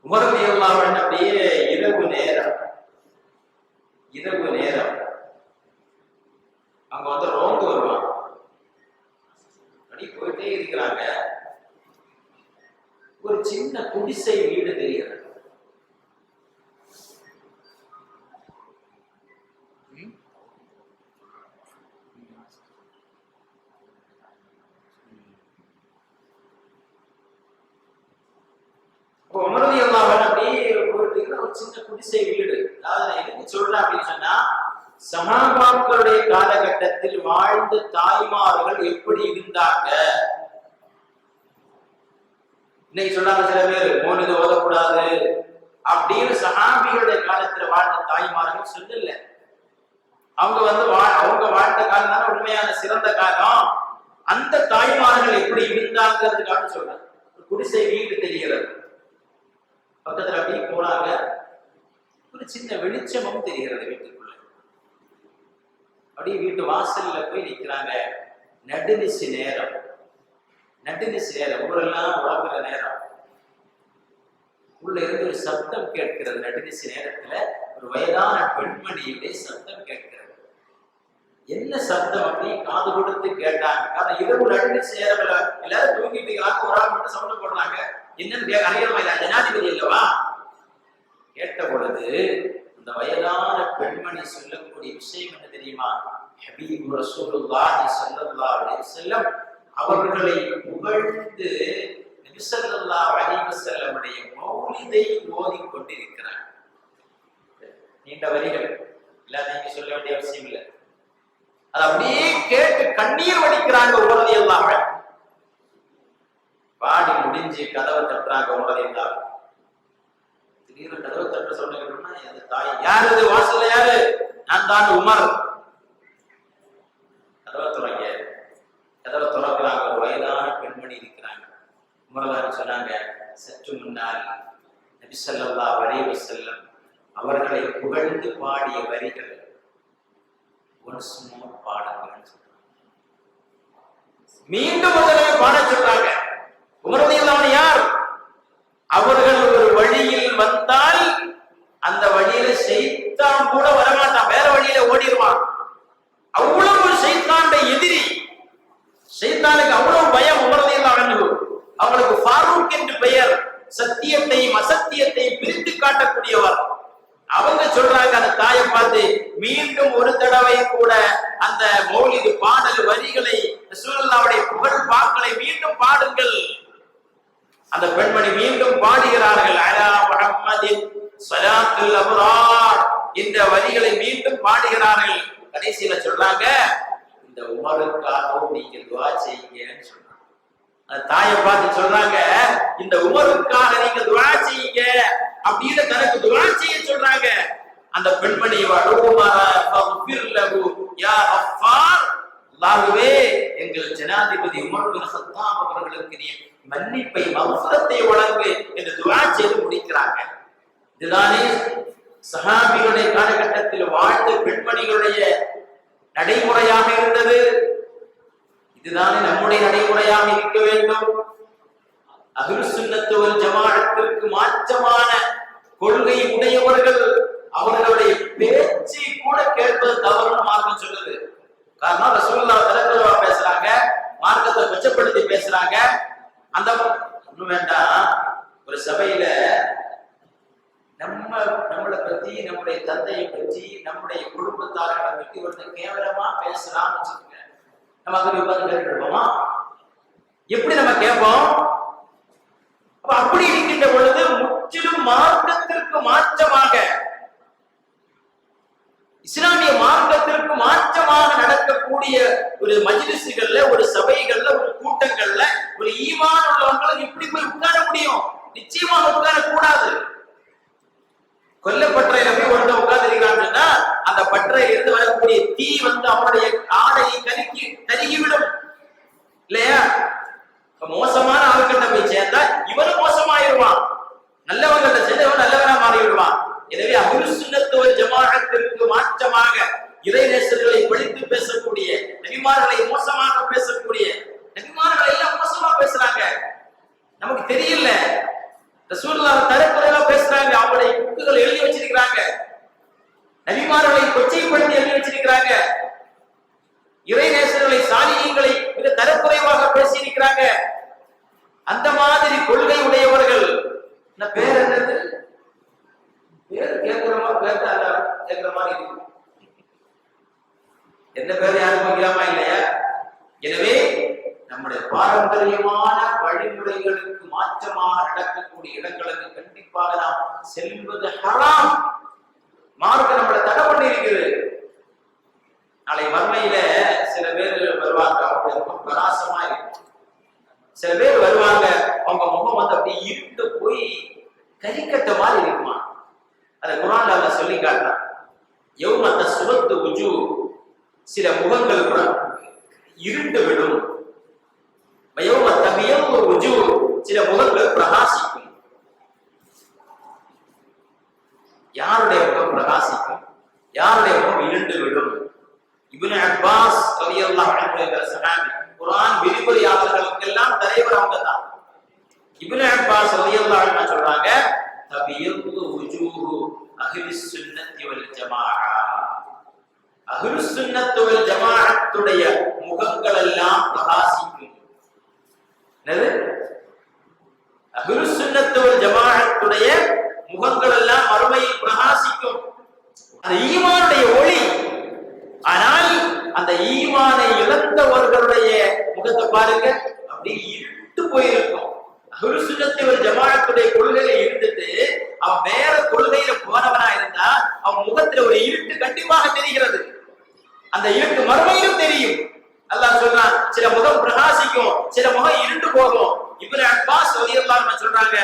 உமர் ரலியல்லாஹு அன்ஹு அப்படியே இரவு நேரம் அங்க வந்து ரோந்து வருவாங்க. அப்படி போயிட்டே இருக்கிறாங்க. ஒரு சின்ன குடிசை வீடு தெரிகிறது. உமர் ரலியல்லாஹு அன்ஹு அப்படியே போயிட்டு ஒரு சின்ன குடிசை வீடு. அதாவது எதுக்கு சொல்றேன் அப்படின்னு சொன்னா, சஹாபாக்களுடைய காலகட்டத்தில் வாழ்ந்த தாய்மார்கள் எப்படி இருந்தாங்க. இன்னைக்கு சொன்னாங்க சில பேர் மௌலிது ஓதக்கூடாது அப்படின்னு. சஹாபிகளுடைய காலத்துல வாழ்ந்த தாய்மார்கள் சொல்லல. அவங்க வாழ்ந்த காலம் தானே உண்மையான சிறந்த காலம். அந்த தாய்மார்கள் எப்படி இருந்தாங்கிறதுக்காக சொல்றேன். குடிசை வீடு தெரிகிறது. பக்கத்துல அப்படியே போறாங்க. ஒரு சின்ன வெளிச்சமும் தெரிகிறது வீட்டுக்குள்ள. அப்படியே வீட்டு வாசல்ல போய் நிக்கிறாங்க. நடுநிசி நேரம் ஊரெல்லாம் உழங்குற நேரம். உள்ள இருந்து ஒரு சப்தம் கேட்கிறது. நடுநிசி நேரத்துல ஒரு வயதான பெண்மணியுடைய சப்தம் கேட்கிறது. என்ன சப்தம் அப்படி காது கொடுத்து கேட்டாங்க. காரணம் இரவு நடுநிசி நேரம் எல்லாரும் தூங்கிட்டு இருக்கிறாங்க. ஒரு ஆள் மட்டும் சவுண்ட் போடுறாங்க. என்னன்னு அறியறமா இல்ல, ஜனாதிபதி அல்லவா. கேட்ட பொழுது அந்த வயதான பெண்மணி சொல்லக்கூடிய விஷயம் என்ன தெரியுமா? ஹபீப் ரசூலுல்லாஹி ஸல்லல்லாஹு அலைஹி வஸல்லம் அவர்களை புகழ்ந்து நபி ஸல்லல்லாஹு அலைஹி வஸல்லமுடைய மௌலிதை ஓதிக் கொண்டிருக்கிறார். நீண்ட வரிகள் எல்லாத்தையும் சொல்ல வேண்டிய அவசியம் இல்லை. அது அப்படியே கேட்டு கண்ணீர் வடிக்கிறாங்க. உமர் ரலியல்லாஹு அன்ஹு பாடி முடிஞ்சு கதவை தட்டுறாங்க. உமர் ரலியல்லாஹு அன்ஹு திடீர்னு கதவை தட்ட சொன்னா அந்த தாய், யாரு இது வாசல்ல, யாரு? நான் தான் உமர். கதவை துறக்கிறாங்க. ஒரு வயதான பெண்மணி இருக்கிறாங்க. உமர் சொன்னாங்க, சற்று முன்னால் நபி ஸல்லல்லாஹு அலைஹி வஸல்லம் அவர்களை புகழ்ந்து பாடிய வரிகள் ஒன்ஸ் மோர் பாடுங்கள். மீண்டும் முதலில் பாட சொல்றாங்க. உமர் ரலியல்லாஹு அன்ஹு யார்? அவர்கள் ஒரு வழியில் வந்தால் அந்த வழியில ஷைத்தான் கூட வரமாட்டான். வேற வழியில ஓடிடுவான். அவ்வளவு ஷைத்தானுடைய எதிரி. ஷைத்தானுக்கு அவ்வளவு பயம். உமர் ரலியல்லாஹு அன்ஹு அவங்களுக்கு ஃபாரூக் என்று பெயர். சத்தியத்தையும் அசத்தியத்தையும் பிரித்து காட்டக்கூடியவர். அவங்க சொல்றாங்க அந்த தாயை பார்த்து, மீண்டும் ஒரு தடவை கூட அந்த மௌலிது பாடல் வரிகளை, ரசூலுல்லாஹ்வுடைய புகழ் பாக்களை மீண்டும் பாடுங்கள். அந்த பெண்மணி மீண்டும் பாடுகிறார்கள். அலா முஹம்மதின் ஸலாத்துல் அப்ரார் இந்த வரிகளை மீண்டும் பாடுகிறார்கள். கடைசியில சொல்றாங்க, இந்த உமருக்காகவும் நீங்க துஆ செய்யுங்கன்னு சொல்றாங்க. அந்த தாயை பார்த்து சொல்றாங்க, இந்த உமருக்காக நீங்க துஆ செய்யுங்க அப்படின்னு தனக்கு துஆ செய்ய சொல்றாங்க. அந்த பெண்மணி அல்லாஹ்வே, எங்கள் ஜனாதிபதி உமர் பின் கத்தாப் அவர்களுக்கு நீ மன்னிப்பை மஃபிரத்தை வழங்கு என்று துஆ செய்து முடிக்கிறாங்க. இதுதானே சஹாபிகளுடைய காலகட்டத்தில் வாழ்ந்த பெண்மணிகளுடைய நடைமுறையாக இருந்தது. இதுதானே நம்முடைய நடைமுறையாக இருக்க வேண்டும். அஹ்லுஸ் சுன்னத் வல் ஜமாஅத்திற்கு மாற்றமான கொள்கை உடையவர்கள் அவர்களுடைய பேச்சை கூட கேட்பது தவறுன்னு மார்க்கம் சொல்லுது. காரணம் ரசூலுல்லாஹ் மார்க்கத்தை கொச்சப்படுத்தி பேசுறாங்க. அந்த ஒண்ணும் வேண்டாம், ஒரு சபையில நம்மளை பத்தி, நம்முடைய தந்தையை பற்றி, நம்முடைய குடும்பத்தார்களை பற்றி ஒருத்தர் கேவலமா பேசலாம்னு வச்சுக்கோங்க. நம்ம அங்க உட்கார்ந்து கேட்டுருப்போமா? எப்படி நம்ம கேட்போம்? அப்படி இருக்கின்ற பொழுது முற்றிலும் மார்க்கத்திற்கு மாற்றமாக, இஸ்லாமிய மார்க்கத்திற்கு மாற்றமாக நடக்கக்கூடிய ஒரு மஜ்லிஸ்கள்ல, ஒரு சபைகள்ல, ஒரு கூட்டங்கள்ல ஒரு ஈமான் உள்ளவர்கள் எப்படி போய் உட்கார முடியும்? நிச்சயமாக உட்கார கூடாது. கொல்லப்பற்றையில போய் ஒருத்தர் உட்கார்ந்து இருக்கிறாங்கன்னா அந்த பற்றையில இருந்து வரக்கூடிய தீ அவனுடைய ஆடையை கருகிவிடும் இல்லையா? மோசமான ஆட்கிட்ட போய் சேர்ந்தா இவனும் மோசமாயிருவான், நல்லவங்கிட்ட சேர்ந்து இவன் நல்லவனா மாறி விடுவான். எனவே அஹ்லுஸ் சுன்னத் வல் ஜமாஅத்திற்கு மாற்றமாக இறைநேசர்களை பழித்து பேசக்கூடிய, நபிமார்களை மோசமாக பேசக்கூடிய, நபிமார்களை எல்லாம் மோசமா பேசுறாங்க, நமக்கு தெரியல. ரசூலுல்லாஹ் தரக்குறைவா பேசுறாங்க, அவங்களுடைய புக்குகள் எழுதி வச்சிருக்கிறாங்க, நபிமார்களை கொச்சைப்படுத்தி எழுதி வச்சிருக்கிறாங்க, இறைநேசர்களை சாலிஹீன்களை மிக தரக்குறைவாக பேசியிருக்கிறாங்க. அந்த மாதிரி கொள்கை உடையவர்கள் பேர் என்னது? பேர் கேட்கிறோமா? பேர் கேட்கிற மாதிரி இருக்கு. என்ன பேர் யாரும் வைக்கலாமா இல்லையா? எனவே நம்முடைய பாரம்பரியமான வழிமுறைகளுக்கு மாற்றமாக நடக்கக்கூடிய இடங்களுக்கு கண்டிப்பாக நாம் செல்வது ஹராம். மார்க்கம் நம்மளை தடை பண்ணி இருக்குது. நாளை மறுமையில சில பேர் வருவாங்க, அவங்களுடைய முகம் பிரகாசமா இருக்கும். சில பேர் வருவாங்க, அவங்க முகம் அப்படி இருண்டு போய் கரிக்கட்ட மாதிரி இருக்குமா. அதை குர்ஆன்ல அல்லாஹ் சொல்லி காட்டுறான். யௌம தஸ்வத்து வுஜூ, சில முகங்கள் இருண்டு விடும். யௌம தபியது வுஜூ, சில முகங்கள் பிரகாசிக்கும். யாருடைய முகம் பிரகாசிக்கும்? யாருடைய முகம் இருண்டு விடும்? இப்னு அப்பாஸ் ரலியல்லாஹு அன்ஹு என்ற சஹாபி, குர்ஆன் விரிவுரையாளர்களுக்கெல்லாம் தலைவர் அவங்க தான். இப்னு அப்பாஸ் ரலியல்லாஹு அன்ஹு சொல்றாங்க, தபியது வுஜூஹு அஹ்லுஸ் சுன்னத்தி வல் ஜமாஅ, அஹ்லுஸ் சுன்னத் வல் ஜமாஅத்துடைய முகங்கள் எல்லாம் பிரகாசிக்கும். என்னது? அஹ்லுஸ் சுன்னத் வல் ஜமாஅத்துடைய முகங்கள் எல்லாம் மறுமையில் பிரகாசிக்கும். அந்த ஈமானுடைய ஒளி. ஆனால் அந்த ஈமானை இழந்தவர்களுடைய முகத்தை பாருங்க, அப்படி இருட்டு போயிருக்கும். அஹ்லுஸ் சுன்னத் வல் ஜமாஅத்துடைய கொள்கையில இருந்துட்டு அவன் வேற கொள்கையில போனவனா இருந்தா அவன் முகத்துல ஒரு இருட்டு கண்டிப்பாக தெரிகிறது. அந்த இருட்டு மறுமையிலும் தெரியும். அல்லாஹ் சொல்றான், சில முகம் பிரகாசிக்கும், சில முகம் இருண்டு போகும். இப்னு அப்பாஸ் ரலியல்லாஹு அன்ஹு சொல்றாங்க,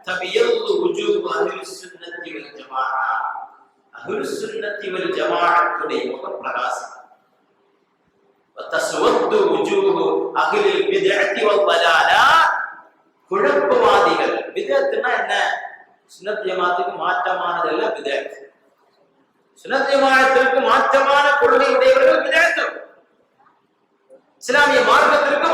தபியது வுஜூஹு அஹ்லுஸ் சுன்னத்தி வல் ஜமாஅ, அஹ்லுஸ் சுன்னத்தி வல் ஜமாஅத்துடைய முகம் பிரகாசிக்கும். வதஸ்வது வுஜூஹு அஹ்லில் பித்அத்தி வல் ضلاலா, குழப்பவாதிகள். பித்அத்னா என்ன? சுன்னத் ஜமாஅத்துக்கு மாற்றமானது அல்ல பித்அத். சுன்னத் ஜமாஅத்திற்கு மாற்றமான கொள்கை உடையவர்கள் பித்அத். இஸ்லாமிய மார்க்கத்திற்கு